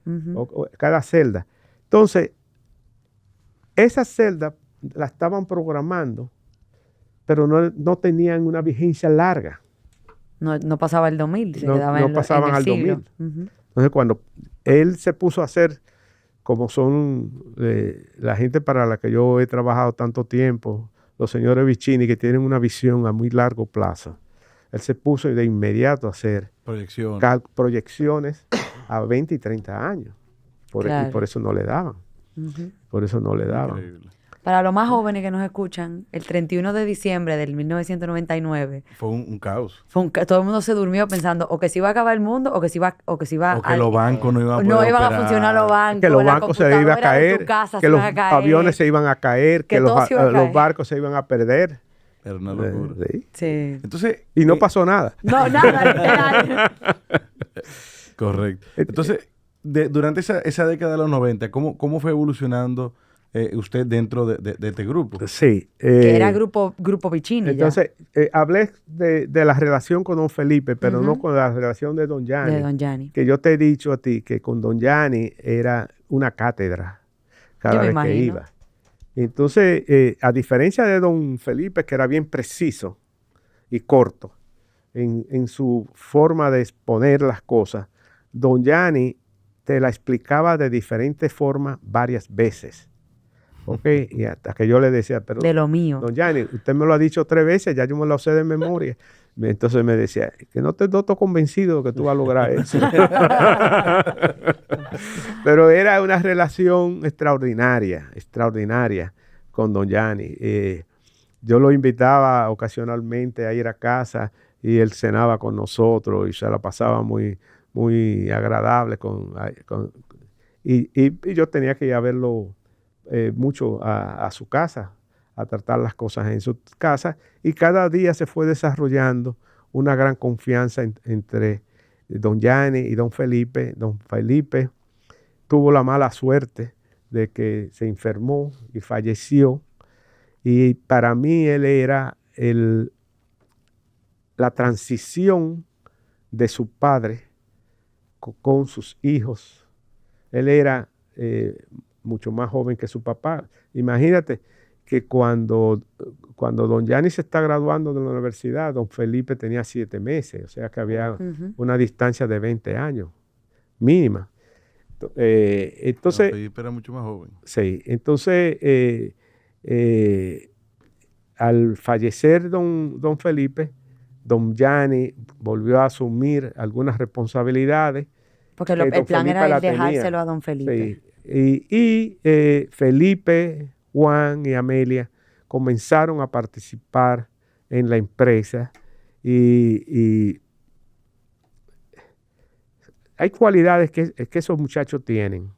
Cada celda. Entonces, esas celdas la estaban programando, pero no tenían una vigencia larga. No pasaba el 2000, se no, quedaba no pasaban en el al siglo. 2000. Entonces, cuando él se puso a hacer, como son la gente para la que yo he trabajado tanto tiempo, los señores Vicini, que tienen una visión a muy largo plazo, él se puso de inmediato a hacer proyecciones a 20 y 30 años. Y por eso no le daban. Por eso no le daban. Increíble. Para los más jóvenes que nos escuchan, el 31 de diciembre del 1999 fue un caos. Todo el mundo se durmió pensando o que se iba a acabar el mundo o que se iba o que los bancos no iban a poder no iban operar. a funcionar los bancos, que los bancos se iban a caer, que los aviones se iban a caer, que los barcos se iban a perder. Era una locura. Sí. Entonces, y no pasó nada. No, nada, literal. Correcto. Entonces, durante esa década de los 90, ¿cómo fue evolucionando usted dentro de este grupo. Sí. Que era grupo Vicini. Entonces, hablé de la relación con don Felipe, pero no con la relación de don Gianni. De don Gianni. Que yo te he dicho a ti que con don Gianni era una cátedra cada vez que iba. Entonces, a diferencia de don Felipe, que era bien preciso y corto en su forma de exponer las cosas, don Gianni te la explicaba de diferentes formas varias veces. ¿Ok? Y hasta que yo le decía, pero de lo mío. don Gianni, usted me lo ha dicho 3 veces, ya yo me lo sé de memoria. Entonces me decía, que no te noto convencido que tú vas a lograr eso. Pero era una relación extraordinaria con don Gianni. Yo lo invitaba ocasionalmente a ir a casa y él cenaba con nosotros y se la pasaba muy, muy agradable. Y yo tenía que ir a verlo mucho a su casa, a tratar las cosas en su casa, y cada día se fue desarrollando una gran confianza entre don Gianni y don Felipe. Don Felipe tuvo la mala suerte de que se enfermó y falleció, y para mí él era la transición de su padre con sus hijos. Él era mucho más joven que su papá. Imagínate que cuando don Gianni se está graduando de la universidad, don Felipe tenía 7 meses, o sea que había una distancia de 20 años mínima. Entonces, Don Felipe era mucho más joven. Sí, entonces al fallecer don Felipe, don Gianni volvió a asumir algunas responsabilidades. Porque el plan era dejárselo a don Felipe. Sí. Y Felipe, Juan y Amelia comenzaron a participar en la empresa y hay cualidades que esos muchachos tienen.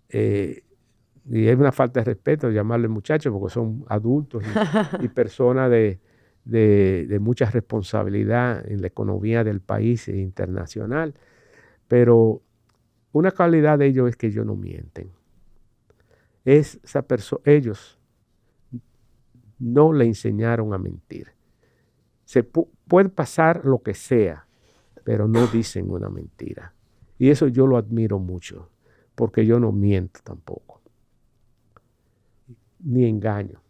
Y es una falta de respeto llamarles muchachos porque son adultos y personas de mucha responsabilidad en la economía del país e internacional. Pero una cualidad de ellos es que ellos no mienten. Ellos no le enseñaron a mentir. Puede pasar lo que sea, pero no dicen una mentira. Y eso yo lo admiro mucho, porque yo no miento tampoco, ni engaño.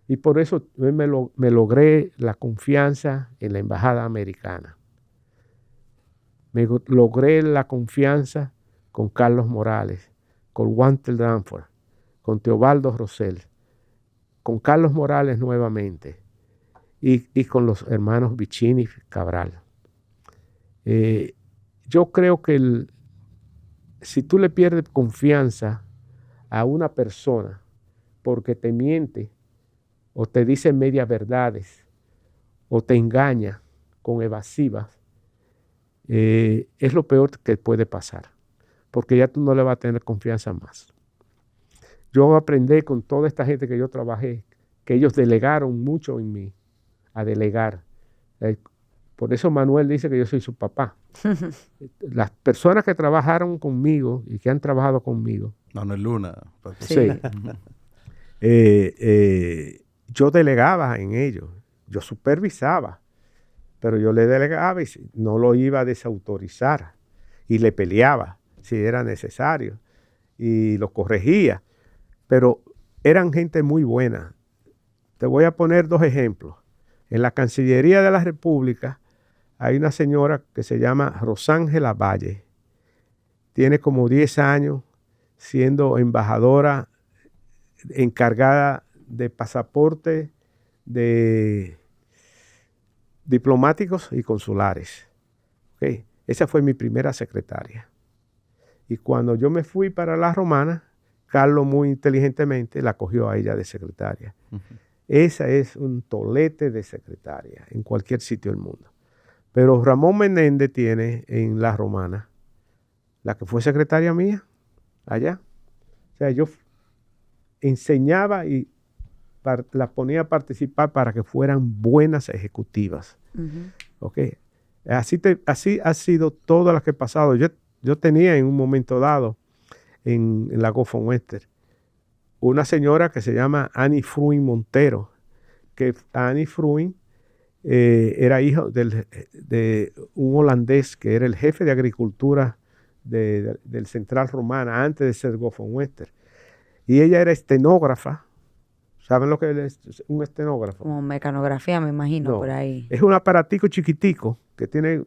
Y por eso me logré la confianza en la embajada americana. Me logré la confianza con Carlos Morales, con Walter Danforth, con Teobaldo Rosell, con Carlos Morales nuevamente y con los hermanos Vicini Cabral. Yo creo que si tú le pierdes confianza a una persona porque te miente o te dice medias verdades o te engaña con evasivas, es lo peor que puede pasar, porque ya tú no le vas a tener confianza más. Yo aprendí con toda esta gente que yo trabajé, que ellos delegaron mucho en mí, a delegar. Por eso Manuel dice que yo soy su papá. Las personas que trabajaron conmigo y que han trabajado conmigo. Manuel Luna. Sí. Yo delegaba en ellos, yo supervisaba, pero yo le delegaba y no lo iba a desautorizar y le peleaba si era necesario y lo corregía, pero eran gente muy buena. Te voy a poner 2 ejemplos. En la Cancillería de la República hay una señora que se llama Rosángela Valle. Tiene como 10 años siendo embajadora encargada de pasaporte de diplomáticos y consulares. Okay. Esa fue mi primera secretaria. Y cuando yo me fui para la Romana, Carlos muy inteligentemente la cogió a ella de secretaria. Esa es un tolete de secretaria en cualquier sitio del mundo. Pero Ramón Menéndez tiene en la Romana la que fue secretaria mía allá. O sea, yo enseñaba y las ponía a participar para que fueran buenas ejecutivas. Okay. Así ha sido todas las que he pasado. Yo tenía en un momento dado en la Go From Western una señora que se llama Annie Fruin Montero, que Annie Fruin era hijo de un holandés que era el jefe de agricultura del Central Romana antes de ser Goffin Wester. Y ella era estenógrafa. ¿Saben lo que es un estenógrafo? Como mecanografía, me imagino, No, por ahí. es un aparatico chiquitico que tiene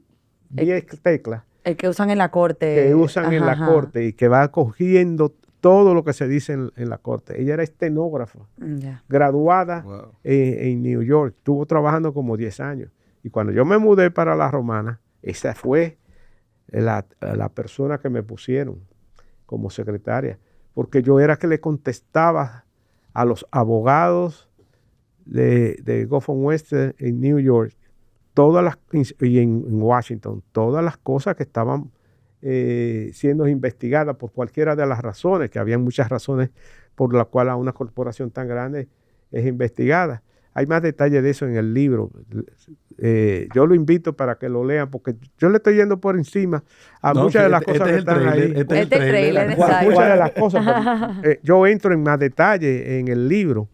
10 teclas El que usan en la corte. que usan en la corte y que va cogiendo todo lo que se dice en la corte. Ella era estenógrafa, Ya. graduada Wow. en New York. Estuvo trabajando como 10 años. Y cuando yo me mudé para La Romana, esa fue la persona que me pusieron como secretaria. Porque yo era que le contestaba a los abogados de Goffin Wester en New York, y en Washington, todas las cosas que estaban siendo investigadas por cualquiera de las razones, que había muchas razones por las cuales una corporación tan grande es investigada. Hay más detalles de eso en el libro. Yo lo invito para que lo lean, porque yo le estoy yendo por encima a muchas de las cosas que están ahí. Este es el trailer. Muchas de las cosas. Pero, yo entro en más detalle en el libro,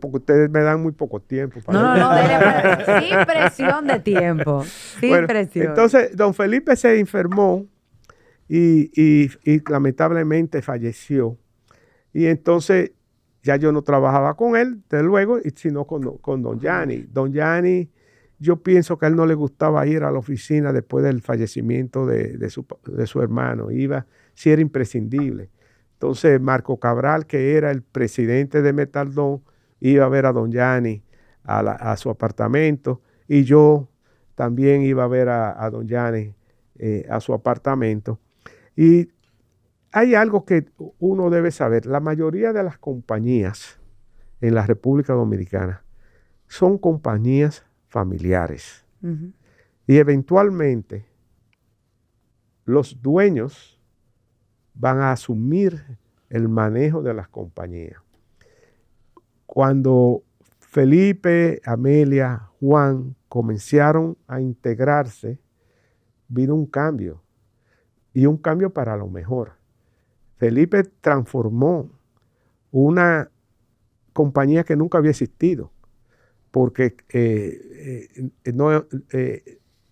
porque ustedes me dan muy poco tiempo. No, sin presión de tiempo. Sin Bueno, presión. entonces, don Felipe se enfermó y lamentablemente falleció. Y entonces ya yo no trabajaba con él, desde luego, sino con don Gianni. Don Gianni, yo pienso que a él no le gustaba ir a la oficina después del fallecimiento de su hermano. Iba, sí era imprescindible. Entonces, Marco Cabral, que era el presidente de Metaldón, iba a ver a don Gianni a su apartamento, y yo también iba a ver a don Gianni a su apartamento. Y hay algo que uno debe saber. La mayoría de las compañías en la República Dominicana son compañías familiares. Ujú. Y eventualmente los dueños van a asumir el manejo de las compañías. Cuando Felipe, Amelia, Juan comenzaron a integrarse, vino un cambio, y un cambio para lo mejor. Felipe transformó una compañía que nunca había existido, porque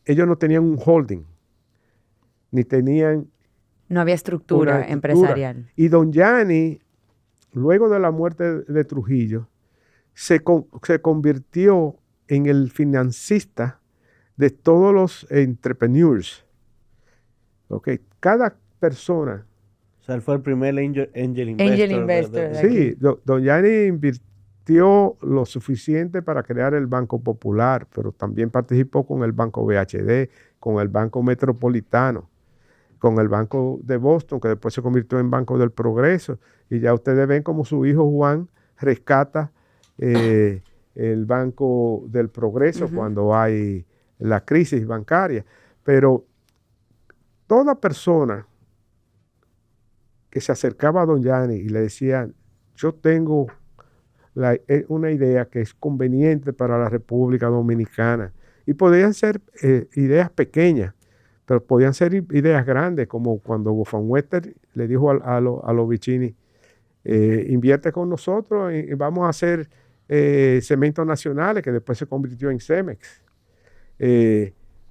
ellos no tenían un holding, ni tenían No había estructura una estructura. empresarial. Y don Gianni, luego de la muerte de Trujillo, se convirtió en el financista de todos los entrepreneurs. Okay. Cada persona. O sea, él fue el primer angel investor. Angel investor de Sí, don Gianni invirtió lo suficiente para crear el Banco Popular, pero también participó con el Banco BHD, con el Banco Metropolitano, con el Banco de Boston, que después se convirtió en Banco del Progreso. Y ya ustedes ven como su hijo Juan rescata el Banco del Progreso cuando hay la crisis bancaria. Pero toda persona que se acercaba a don Gianni y le decía, yo tengo una idea que es conveniente para la República Dominicana, y podían ser ideas pequeñas, pero podían ser ideas grandes, como cuando Goffin Wester le dijo a los Vicini, invierte con nosotros y vamos a hacer Cementos Nacionales, que después se convirtió en Cemex.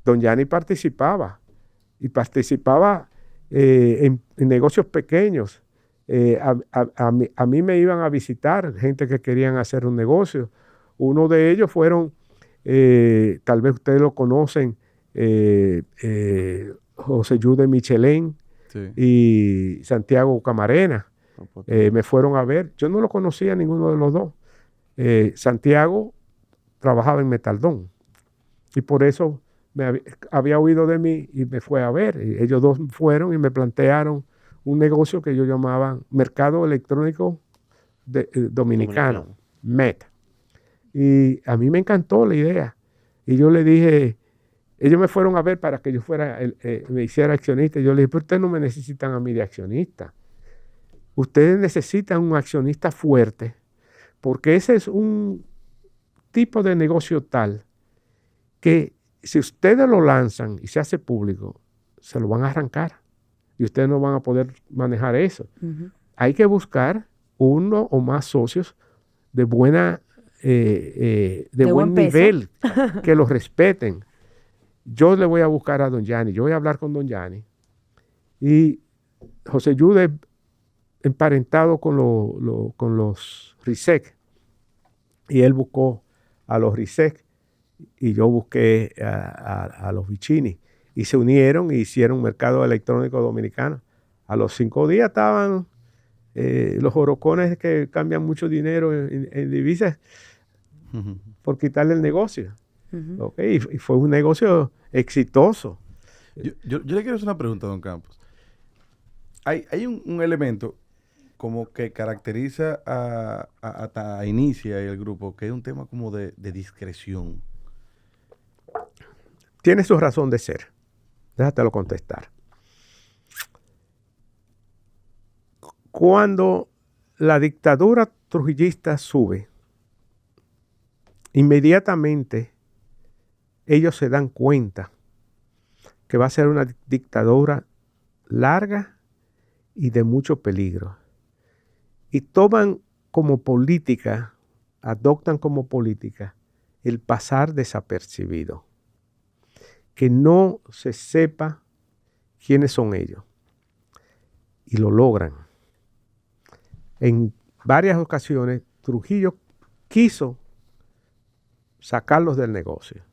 Don Gianni participaba, y participaba en negocios pequeños. A mí me iban a visitar gente que querían hacer un negocio. Uno de ellos fueron, tal vez ustedes lo conocen, José Jude Michelén, sí, y Santiago Camarena. Me fueron a ver. Yo no lo conocía ninguno de los dos. Santiago trabajaba en Metaldón, y por eso había oído de mí y me fue a ver. Y ellos dos fueron y me plantearon un negocio que ellos llamaban Mercado Electrónico Dominicano, MET. Y a mí me encantó la idea. Y yo le dije, ellos me fueron a ver para que yo fuera, me hiciera accionista. Y yo le dije, pero ustedes no me necesitan a mí de accionista. Ustedes necesitan un accionista fuerte, porque ese es un tipo de negocio tal que si ustedes lo lanzan y se hace público, se lo van a arrancar y ustedes no van a poder manejar eso. Hay que buscar uno o más socios de buena, de buen buen peso. nivel, que los respeten. Yo le voy a buscar a don Yanni, yo voy a hablar con don Yanni. Y José Yude emparentado con los RISEC. Y él buscó a los RISEC y yo busqué a los Vicini. Y se unieron y hicieron un mercado electrónico dominicano. A los 5 días estaban los orocones que cambian mucho dinero en divisas por quitarle el negocio. Okay, y fue un negocio exitoso. Yo le quiero hacer una pregunta, don Campos. Hay un elemento como que caracteriza a Inicia y el grupo, que es un tema como de discreción. Tiene su razón de ser. Déjatelo contestar. Cuando la dictadura trujillista sube, inmediatamente ellos se dan cuenta que va a ser una dictadura larga y de mucho peligro. Y toman como política, adoptan como política el pasar desapercibido. Que no se sepa quiénes son ellos. Y lo logran. En varias ocasiones, Trujillo quiso sacarlos del negocio.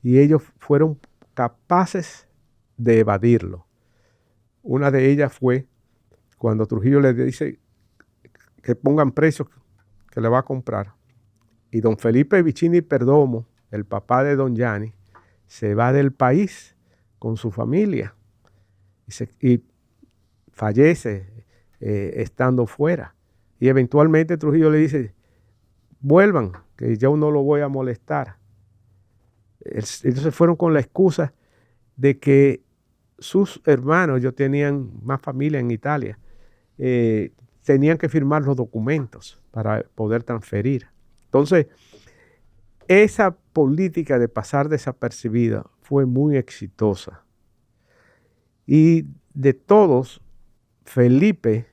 Y ellos fueron capaces de evadirlo. Una de ellas fue cuando Trujillo le dice que pongan precios que le va a comprar. Y don Felipe Vicini Perdomo, el papá de don Yanni, se va del país con su familia y fallece estando fuera. Y eventualmente Trujillo le dice, vuelvan, que yo no lo voy a molestar. Entonces fueron con la excusa de que sus hermanos, ellos tenían más familia en Italia, tenían que firmar los documentos para poder transferir. Entonces, esa política de pasar desapercibida fue muy exitosa. Y de todos, Felipe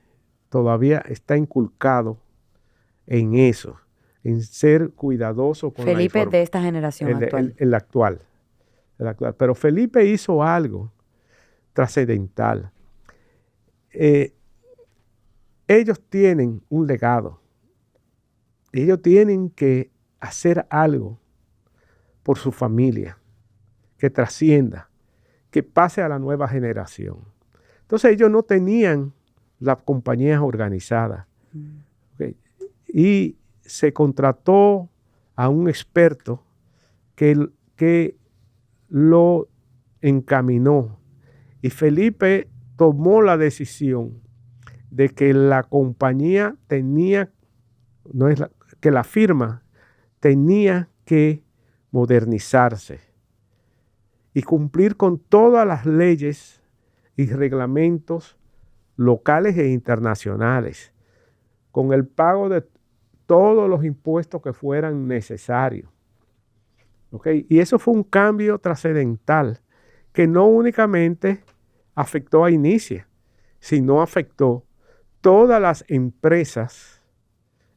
todavía está inculcado en eso, en ser cuidadoso con Felipe de esta generación actual. El actual. Pero Felipe hizo algo trascendental. Ellos tienen un legado. Ellos tienen que hacer algo por su familia, que trascienda, que pase a la nueva generación. Entonces ellos no tenían las compañías organizadas. Okay. Y se contrató a un experto que lo encaminó. Y Felipe tomó la decisión de que la compañía tenía, que la firma tenía que modernizarse y cumplir con todas las leyes y reglamentos locales e internacionales, con el pago de todos los impuestos que fueran necesarios. ¿Okay? Y eso fue un cambio trascendental que no únicamente afectó a Inicia, sino afectó todas las empresas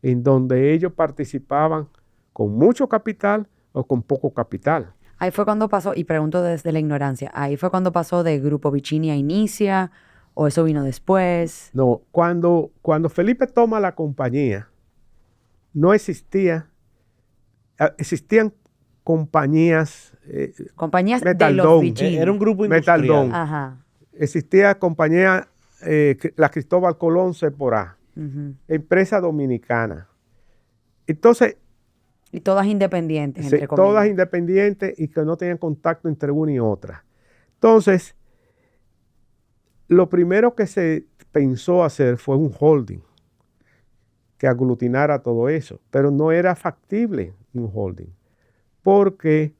en donde ellos participaban con mucho capital o con poco capital. Ahí fue cuando pasó, y pregunto desde la ignorancia, ¿ahí fue cuando pasó de Grupo Vicini a Inicia o eso vino después? No, cuando Felipe toma la compañía, no existían compañías. Compañías Metal de los Dome. Vicini. Era un grupo Metal industrial. Dome. Ajá. Existía compañía, la Cristóbal Colón Sephora, empresa dominicana. Entonces, Y todas independientes, entre comillas. todas independientes y que no tenían contacto entre una y otra. Entonces, lo primero que se pensó hacer fue un holding que aglutinara todo eso, pero no era factible un holding, porque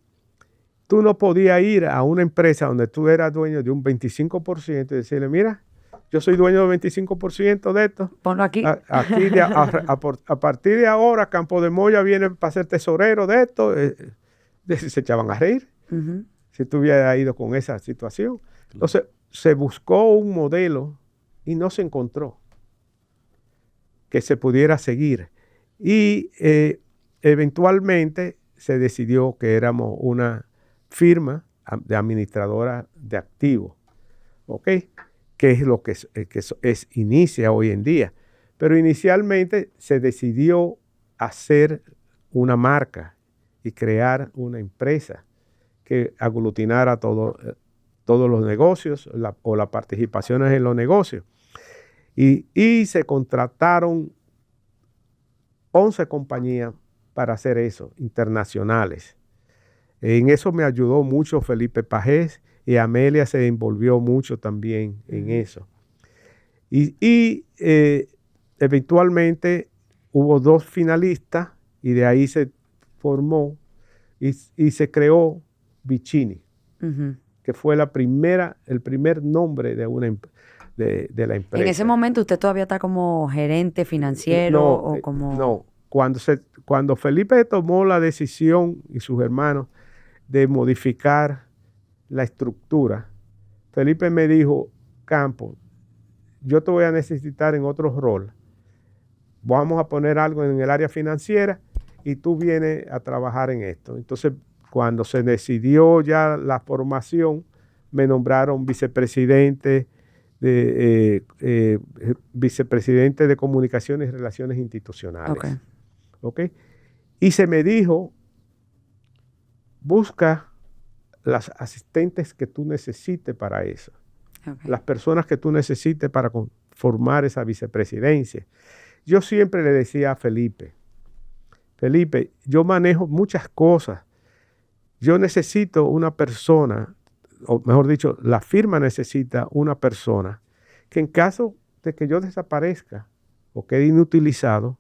tú no podías ir a una empresa donde tú eras dueño de un 25% y decirle, mira, yo soy dueño del 25% de esto. Ponlo aquí. A partir de ahora, Campo de Moya viene para ser tesorero de esto. Se echaban a reír si tú hubieras ido con esa situación. Entonces, se buscó un modelo y no se encontró. que se pudiera seguir. Y eventualmente se decidió que éramos una firma de administradora de activos, ¿ok? Que es lo que inicia hoy en día. Pero inicialmente se decidió hacer una marca y crear una empresa que aglutinara todos los negocios o las participaciones en los negocios. Y se contrataron 11 compañías para hacer eso, internacionales. En eso me ayudó mucho Felipe Pajés y Amelia se envolvió mucho también en eso. Y eventualmente hubo 2 finalistas y de ahí se formó y se creó Vicini, que fue el primer nombre de la empresa. En ese momento usted todavía está como gerente financiero o como... No, cuando Felipe tomó la decisión y sus hermanos de modificar la estructura, Felipe me dijo, Campos, yo te voy a necesitar en otro rol. Vamos a poner algo en el área financiera y tú vienes a trabajar en esto. Entonces, cuando se decidió ya la formación, me nombraron vicepresidente de Comunicaciones y Relaciones Institucionales. Okay. Y se me dijo, busca las asistentes que tú necesites para eso. Las personas que tú necesites para formar esa vicepresidencia. Yo siempre le decía a Felipe, yo manejo muchas cosas. Yo necesito una persona, o mejor dicho, la firma necesita una persona que en caso de que yo desaparezca o quede inutilizado,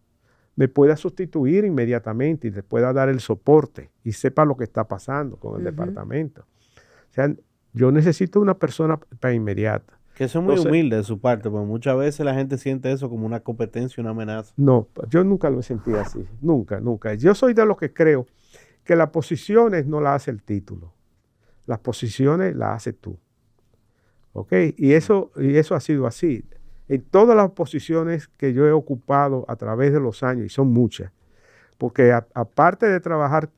me pueda sustituir inmediatamente y le pueda dar el soporte y sepa lo que está pasando con el departamento. O sea, yo necesito una persona para inmediata. Que eso es muy humilde de su parte, porque muchas veces la gente siente eso como una competencia, una amenaza. No, yo nunca lo he sentido así, nunca. Yo soy de los que creo que las posiciones no las hace el título, las posiciones las haces tú. ¿Ok? Y eso ha sido así. En todas las posiciones que yo he ocupado a través de los años, y son muchas, porque aparte de trabajar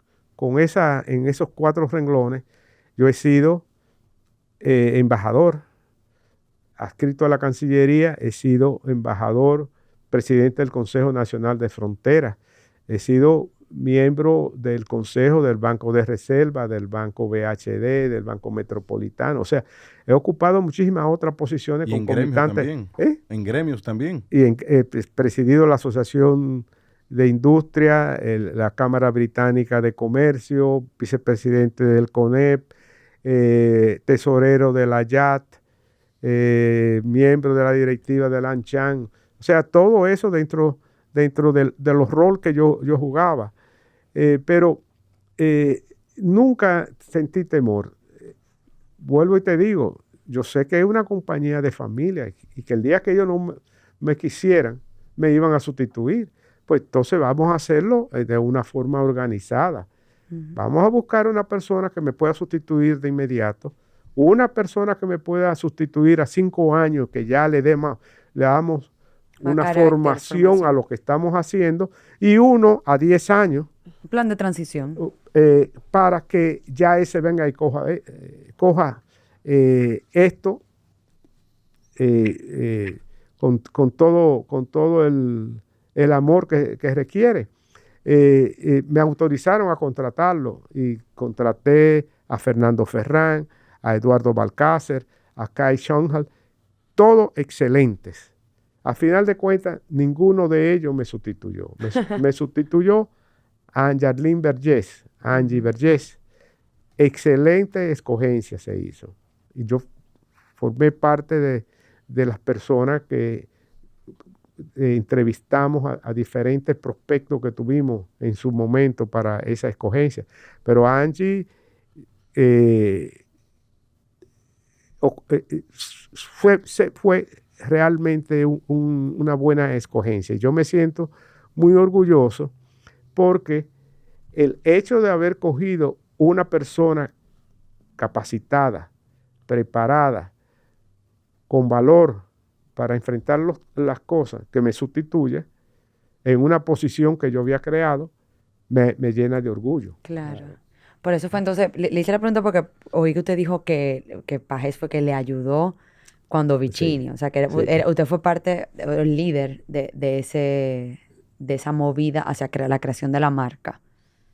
en esos 4 renglones, yo he sido embajador, adscrito a la Cancillería, he sido embajador, presidente del Consejo Nacional de Fronteras, he sido miembro del Consejo del Banco de Reserva, del Banco BHD, del Banco Metropolitano. O sea, he ocupado muchísimas otras posiciones concomitantes. En gremios también. Y he presidido la Asociación de Industria, la Cámara Británica de Comercio, vicepresidente del CONEP, tesorero de la YAT, miembro de la directiva del ANCHAN. O sea, todo eso dentro de los roles que yo jugaba. Pero nunca sentí temor. Vuelvo y te digo, yo sé que es una compañía de familia y que el día que ellos no me quisieran, me iban a sustituir. Pues entonces vamos a hacerlo de una forma organizada. Vamos a buscar una persona que me pueda sustituir de inmediato, una persona que me pueda sustituir a 5 años, que ya le damos una formación a lo que estamos haciendo, y uno a 10 años. Un plan de transición. Para que ya ese venga y coja esto con todo el amor que requiere. Me autorizaron a contratarlo y contraté a Fernando Ferrán, a Eduardo Balcácer, a Kai Schoenhal, todos excelentes. A final de cuentas, ninguno de ellos me sustituyó. Me sustituyó Angie Vergés. Excelente escogencia se hizo. Y yo formé parte de las personas que entrevistamos a diferentes prospectos que tuvimos en su momento para esa escogencia. Pero Angie fue realmente una buena escogencia. Yo me siento muy orgulloso porque el hecho de haber cogido una persona capacitada, preparada, con valor para enfrentar las cosas, que me sustituya, en una posición que yo había creado, me llena de orgullo. Claro. Por eso fue entonces, le hice la pregunta porque oí que usted dijo que Pajés fue que le ayudó cuando Vicini, o sea, que usted fue parte, el líder de esa movida hacia la creación de la marca.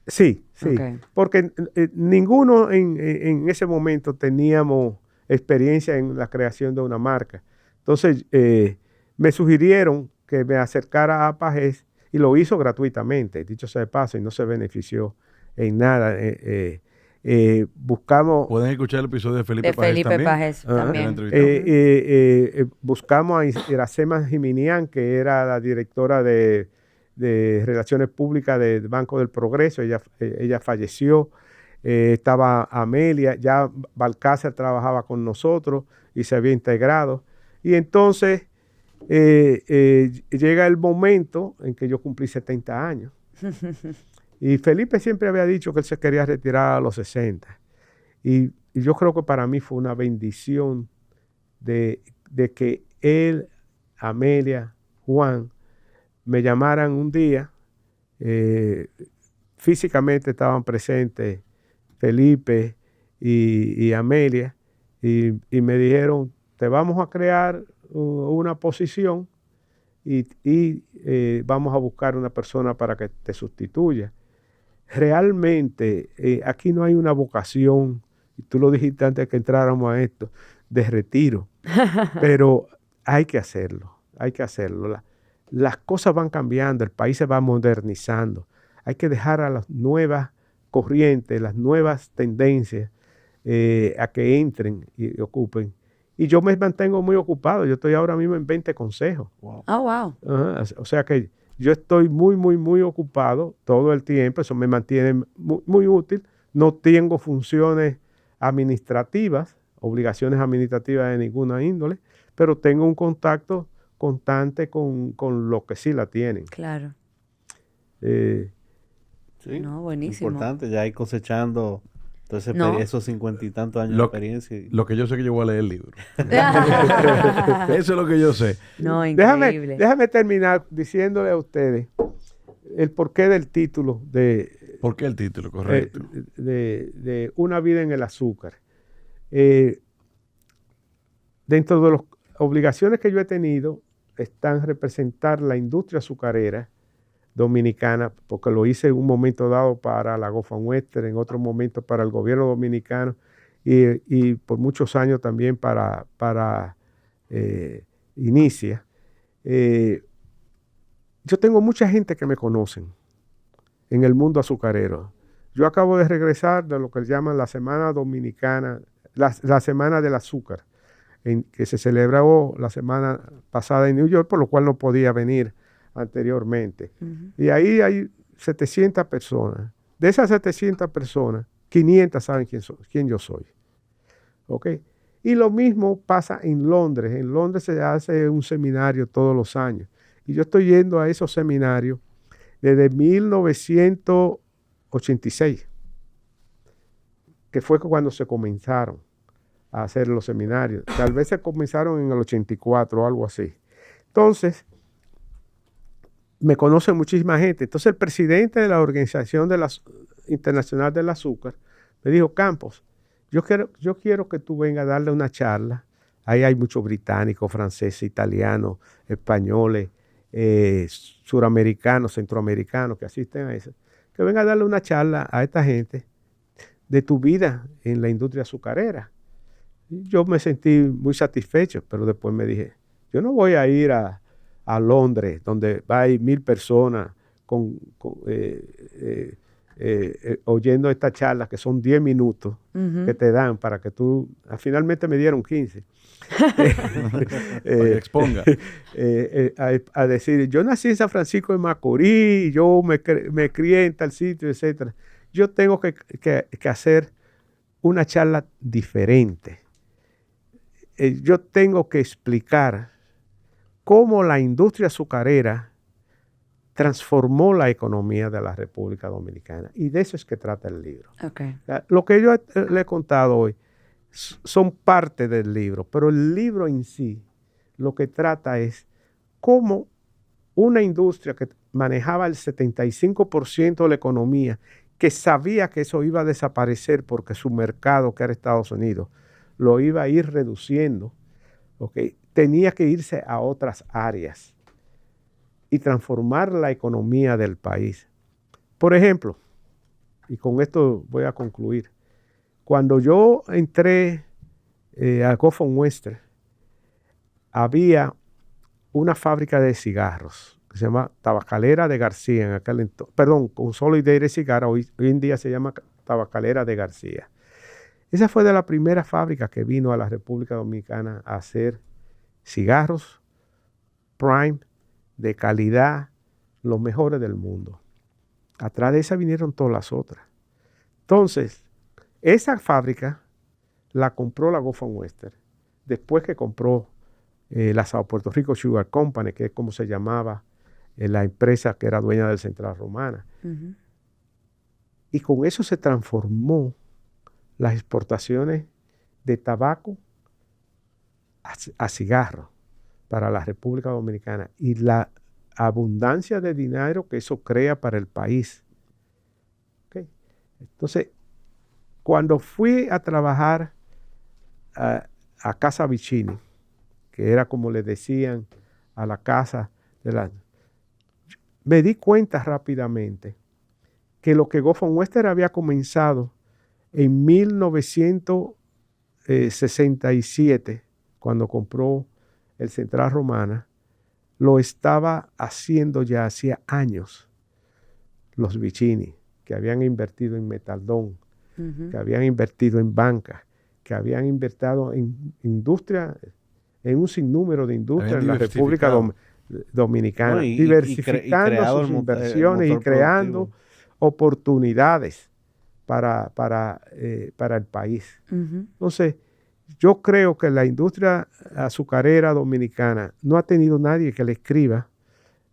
Sí, Okay. porque ninguno en ese momento teníamos experiencia en la creación de una marca. Entonces, me sugirieron que me acercara a Pajés y lo hizo gratuitamente, dicho sea de paso, y no se benefició en nada. Buscamos... Pueden escuchar el episodio de Felipe Pajés también. Buscamos a Iracema Jiminián, que era la directora de Relaciones Públicas del Banco del Progreso. Ella falleció. Estaba Amelia, ya Balcácer trabajaba con nosotros y se había integrado. Y entonces llega el momento en que yo cumplí 70 años. Y Felipe siempre había dicho que él se quería retirar a los 60. Y yo creo que para mí fue una bendición de que él, Amelia, Juan, me llamaran un día. Físicamente estaban presentes Felipe y Amelia, y me dijeron, te vamos a crear una posición y vamos a buscar una persona para que te sustituya. Realmente aquí no hay una vocación, y tú lo dijiste antes que entráramos a esto, de retiro, pero hay que hacerlo, hay que hacerlo. Las cosas van cambiando, el país se va modernizando, hay que dejar a las nuevas corrientes, las nuevas tendencias a que entren y ocupen. Y yo me mantengo muy ocupado, yo estoy ahora mismo en 20 consejos. Wow. Oh, wow. O sea que yo estoy muy ocupado todo el tiempo, eso me mantiene muy útil. No tengo funciones administrativas, obligaciones administrativas de ninguna índole, pero tengo un contacto constante con los que sí la tienen. Claro. Sí, no, buenísimo. Importante, ya ir cosechando entonces esos 50 y tantos años de experiencia. Lo que yo sé que yo voy a leer el libro. Eso es lo que yo sé. No, increíble. Déjame terminar diciéndole a ustedes el porqué del título de... ¿Por qué el título? Correcto. De Una vida en el azúcar. Dentro de las obligaciones que yo he tenido están representar la industria azucarera dominicana, porque lo hice en un momento dado para la Gofan Western, en otro momento para el gobierno dominicano y por muchos años también para Inicia. Yo tengo mucha gente que me conocen en el mundo azucarero. Yo acabo de regresar de lo que llaman la Semana Dominicana, la Semana del Azúcar, que se celebró la semana pasada en New York, por lo cual no podía venir anteriormente. Y ahí hay 700 personas. De esas 700 personas, 500 saben quién yo soy. ¿Ok? Y lo mismo pasa en Londres. En Londres se hace un seminario todos los años. Y yo estoy yendo a esos seminarios desde 1986, que fue cuando se comenzaron a hacer los seminarios. Tal vez se comenzaron en el 84 o algo así. Entonces, me conoce muchísima gente. Entonces, el presidente de la Organización Internacional del Azúcar me dijo, Campos, yo quiero que tú vengas a darle una charla. Ahí hay muchos británicos, franceses, italianos, españoles, suramericanos, centroamericanos que asisten a eso. Que venga a darle una charla a esta gente de tu vida en la industria azucarera. Y yo me sentí muy satisfecho, pero después me dije, yo no voy a ir a Londres, donde hay 1000 personas oyendo esta charla, que son 10 minutos que te dan para que tú... Finalmente me dieron 15. Exponga. A decir, yo nací en San Francisco de Macorís, yo me crié en tal sitio, etc. Yo tengo que hacer una charla diferente. Yo tengo que explicar cómo la industria azucarera transformó la economía de la República Dominicana. Y de eso es que trata el libro. Okay. Lo que yo le he contado hoy son parte del libro, pero el libro en sí lo que trata es cómo una industria que manejaba el 75% de la economía, que sabía que eso iba a desaparecer porque su mercado, que era Estados Unidos, lo iba a ir reduciendo, ¿okay? Tenía que irse a otras áreas y transformar la economía del país. Por ejemplo, y con esto voy a concluir, cuando yo entré a Goffin Western, había una fábrica de cigarros que se llama Tabacalera de García, en aquel entonces, perdón, Consolidated Cigar, hoy en día se llama Tabacalera de García. Esa fue de la primera fábrica que vino a la República Dominicana a hacer cigarros prime, de calidad, los mejores del mundo. Atrás de esa vinieron todas las otras. Entonces, esa fábrica la compró la Goffin Western, después que compró la Sao Puerto Rico Sugar Company, que es como se llamaba la empresa que era dueña del Central Romana. Ujú. Y con eso se transformó las exportaciones de tabaco a cigarro para la República Dominicana y la abundancia de dinero que eso crea para el país. ¿Okay? Entonces, cuando fui a trabajar a Casa Vicini, que era como le decían a la casa de la... Me di cuenta rápidamente que lo que Goffin Western había comenzado en 1967, cuando compró el Central Romana, lo estaba haciendo ya hacía años los Vicini, que habían invertido en Metaldón, Ujú. que habían invertido en banca, que habían invertido en industria, en un sinnúmero de industrias Habían en la República Dominicana, No, y diversificando creado sus el inversiones y motor creando productivo. oportunidades para el país. Ujú. Entonces, yo creo que la industria azucarera dominicana no ha tenido nadie que le escriba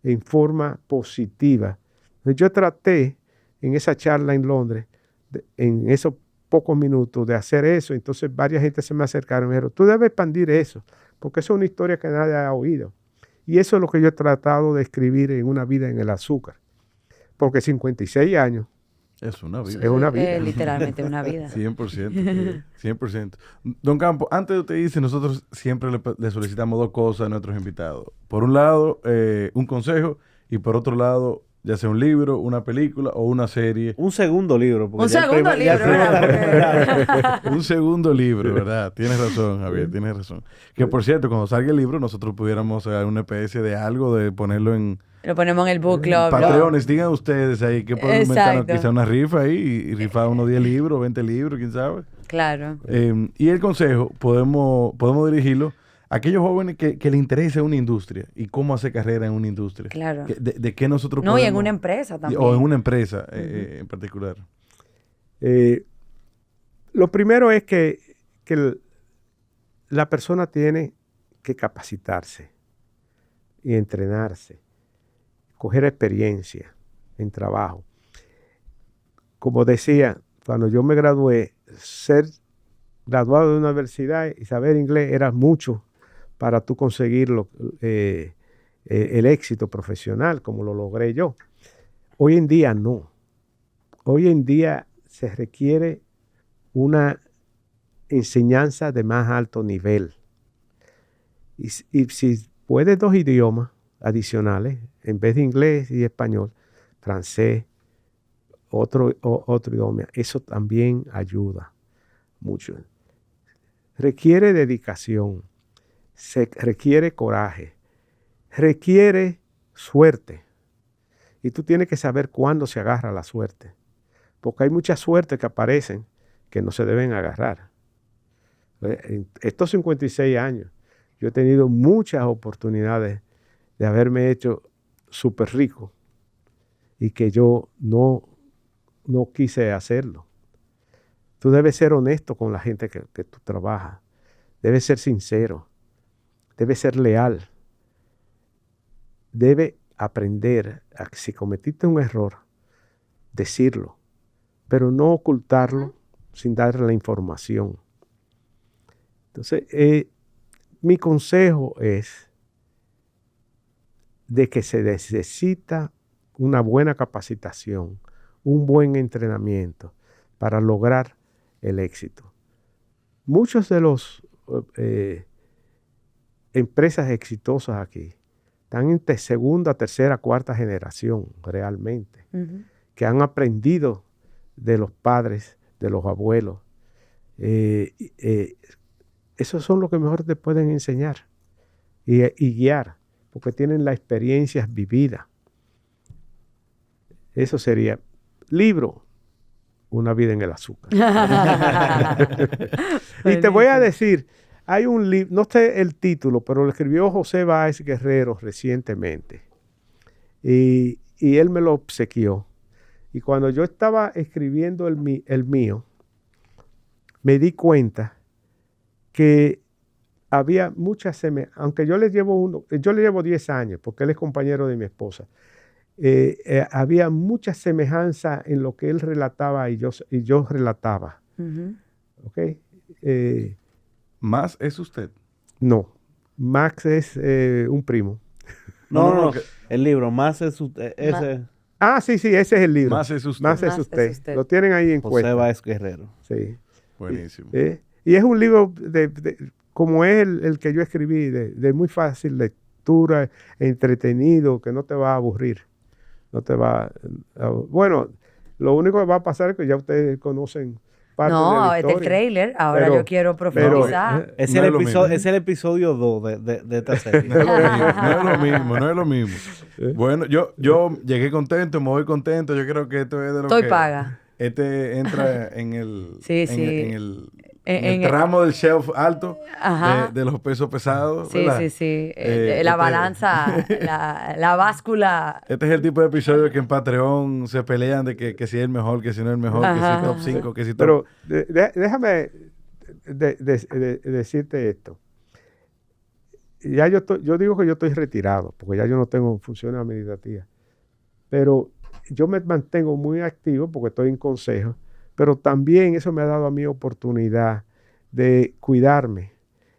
en forma positiva. Yo traté en esa charla en Londres, en esos pocos minutos, de hacer eso. Entonces, varias gente se me acercaron y me dijeron, tú debes expandir eso, porque eso es una historia que nadie ha oído. Y eso es lo que yo he tratado de escribir en Una vida en el azúcar. Porque 56 años Es una vida. es una vida. Literalmente una vida. 100%. 100%. Don Campo, antes de usted irse, nosotros siempre le solicitamos dos cosas a nuestros invitados. Por un lado, un consejo, y por otro lado, ya sea un libro, una película o una serie. Un segundo libro. Porque Un ya el segundo primer- ya el libro, primero está ¿verdad? recomendado. Un segundo libro, ¿verdad? Tienes razón, Javier, tienes razón. Que por cierto, cuando salga el libro, nosotros pudiéramos hacer una especie de algo, de ponerlo en Lo ponemos en el book club. Patreones. Digan ustedes ahí que podemos inventarnos, Exacto. quizá una rifa ahí y rifar unos 10 libros, 20 libros, quién sabe. Claro. Y el consejo podemos dirigirlo a aquellos jóvenes que les interesa una industria y cómo hacer carrera en una industria. Claro. De qué nosotros No, y en podemos- una empresa también. O en una empresa en particular. Lo primero es que la persona tiene que capacitarse y entrenarse, coger experiencia en trabajo. Como decía, cuando yo me gradué, ser graduado de una universidad y saber inglés era mucho para tú conseguir el éxito profesional, como lo logré yo. Hoy en día no. Hoy en día se requiere una enseñanza de más alto nivel. Y si puedes 2 idiomas adicionales, en vez de inglés y español, francés, otro idioma, eso también ayuda mucho. Requiere dedicación, requiere coraje, requiere suerte. Y tú tienes que saber cuándo se agarra la suerte. Porque hay muchas suertes que aparecen que no se deben agarrar. En estos 56 años, yo he tenido muchas oportunidades de haberme hecho súper rico y que yo no quise hacerlo. Tú debes ser honesto con la gente que tú trabajas. Debes ser sincero. Debes ser leal. Debes aprender a que si cometiste un error, decirlo, pero no ocultarlo sin darle la información. Entonces, mi consejo es de que se necesita una buena capacitación, un buen entrenamiento para lograr el éxito. Muchos de los empresas exitosas aquí están en segunda, tercera, cuarta generación realmente, que han aprendido de los padres, de los abuelos. Esos son los que mejor te pueden enseñar y guiar, porque tienen las experiencias vividas. Eso sería libro, Una vida en el azúcar. Y te voy a decir, hay un libro, no sé el título, pero lo escribió José Báez Guerrero recientemente. Y él me lo obsequió. Y cuando yo estaba escribiendo el mío, me di cuenta que había muchas semejanzas, aunque yo le llevo 10 años, porque él es compañero de mi esposa. Había mucha semejanza en lo que él relataba y yo relataba. ¿Ok? ¿Más es usted? No. Max es un primo. No. El libro, más es usted. Sí, ese es el libro. Más es usted. Más es usted. Lo tienen ahí en cuenta. José Báez Guerrero. Sí. Buenísimo. Y es un libro como es el que yo escribí, de muy fácil lectura, entretenido, que no te va a aburrir. No te va bueno, lo único que va a pasar es que ya ustedes conocen parte de la historia. Es el trailer. Ahora yo quiero profundizar. Es el episodio 2 de esta serie. No es lo mismo. Bueno, yo llegué contento, me voy contento. Yo creo que esto es de lo Estoy paga. Este entra en el... En el tramo del shelf alto de los pesos pesados. Sí, ¿verdad? Sí. La balanza, la báscula. Este es el tipo de episodio que en Patreon se pelean de que si es el mejor, que si no es el mejor, que si top 5, que si top... Pero déjame decirte esto. Ya yo digo que yo estoy retirado, porque ya yo no tengo funciones administrativas. Pero yo me mantengo muy activo porque estoy en consejo. Pero también eso me ha dado a mí oportunidad de cuidarme,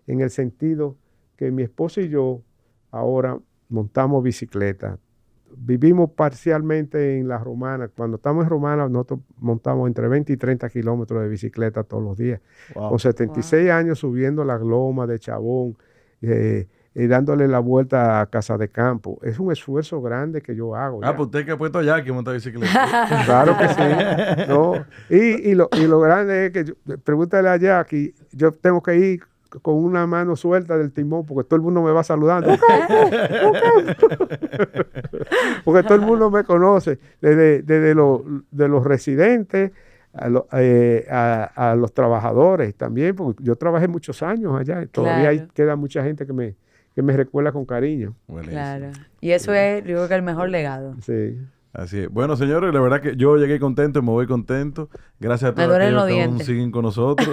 en el sentido que mi esposa y yo ahora montamos bicicleta. Vivimos parcialmente en La Romana. Cuando estamos en Romana, nosotros montamos entre 20 y 30 kilómetros de bicicleta todos los días. Wow. Con 76 años subiendo la loma de Chabón, y dándole la vuelta a Casa de Campo. Es un esfuerzo grande que yo hago. Pues usted que ha puesto allá que monta bicicleta. Claro que sí. ¿No? Y lo grande es que, pregúntale a Jackie, yo tengo que ir con una mano suelta del timón porque todo el mundo me va saludando. Porque todo el mundo me conoce, desde los residentes a los trabajadores también, porque yo trabajé muchos años allá y todavía queda mucha gente que me recuerda con cariño. Claro. Y eso es, yo creo que el mejor legado. Sí. Así es. Bueno, señores, la verdad que yo llegué contento y me voy contento. Gracias a todos aquellos que aún siguen con nosotros.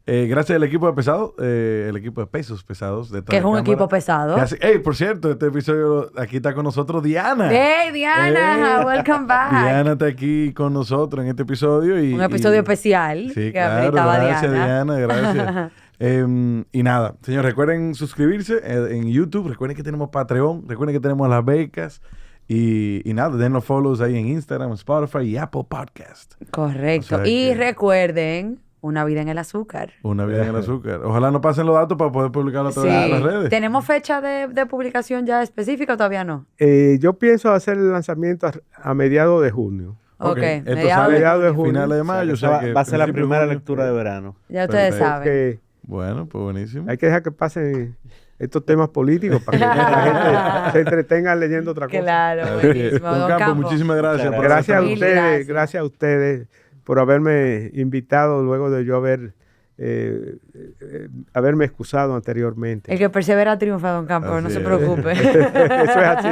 Gracias al equipo de pesados, el equipo de pesos pesados. Que es un equipo pesado. Por cierto, este episodio, aquí está con nosotros Diana. ¡Hey, Diana! Welcome back. Diana está aquí con nosotros en este episodio. Un episodio especial. Sí, claro. Gracias, Diana. Gracias. Y nada, señores, recuerden suscribirse en YouTube, recuerden que tenemos Patreon, recuerden que tenemos las becas y nada, denos follows ahí en Instagram, Spotify y Apple Podcast. Correcto. O sea y recuerden, Una vida en el azúcar. Una vida en el azúcar. Ojalá no pasen los datos para poder publicarlo a todas las redes. ¿Tenemos fecha de publicación ya específica o todavía no? Yo pienso hacer el lanzamiento a mediados de junio. Ok. Mediados de junio. Finales de mayo. O sea, va a ser la primera lectura de verano. Ya ustedes saben. Bueno, pues buenísimo. Hay que dejar que pasen estos temas políticos para que la gente se entretenga leyendo otra cosa. Claro, buenísimo. Don Campo, muchísimas gracias. Gracias a ustedes por haberme invitado luego de yo haberme excusado anteriormente. El que persevera triunfa, Don Campo, no se preocupe. Eso es así.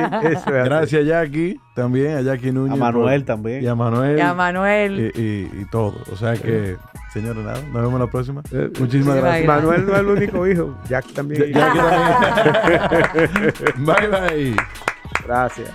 Gracias a Jackie, también a Jackie Núñez. A Manuel también. Y a Manuel. Y a Manuel. Y todo. O sea que, señores, nada, nos vemos la próxima. Muchísimas gracias. Manuel no es el único hijo, Jackie también. Jackie también. Bye, bye. Gracias.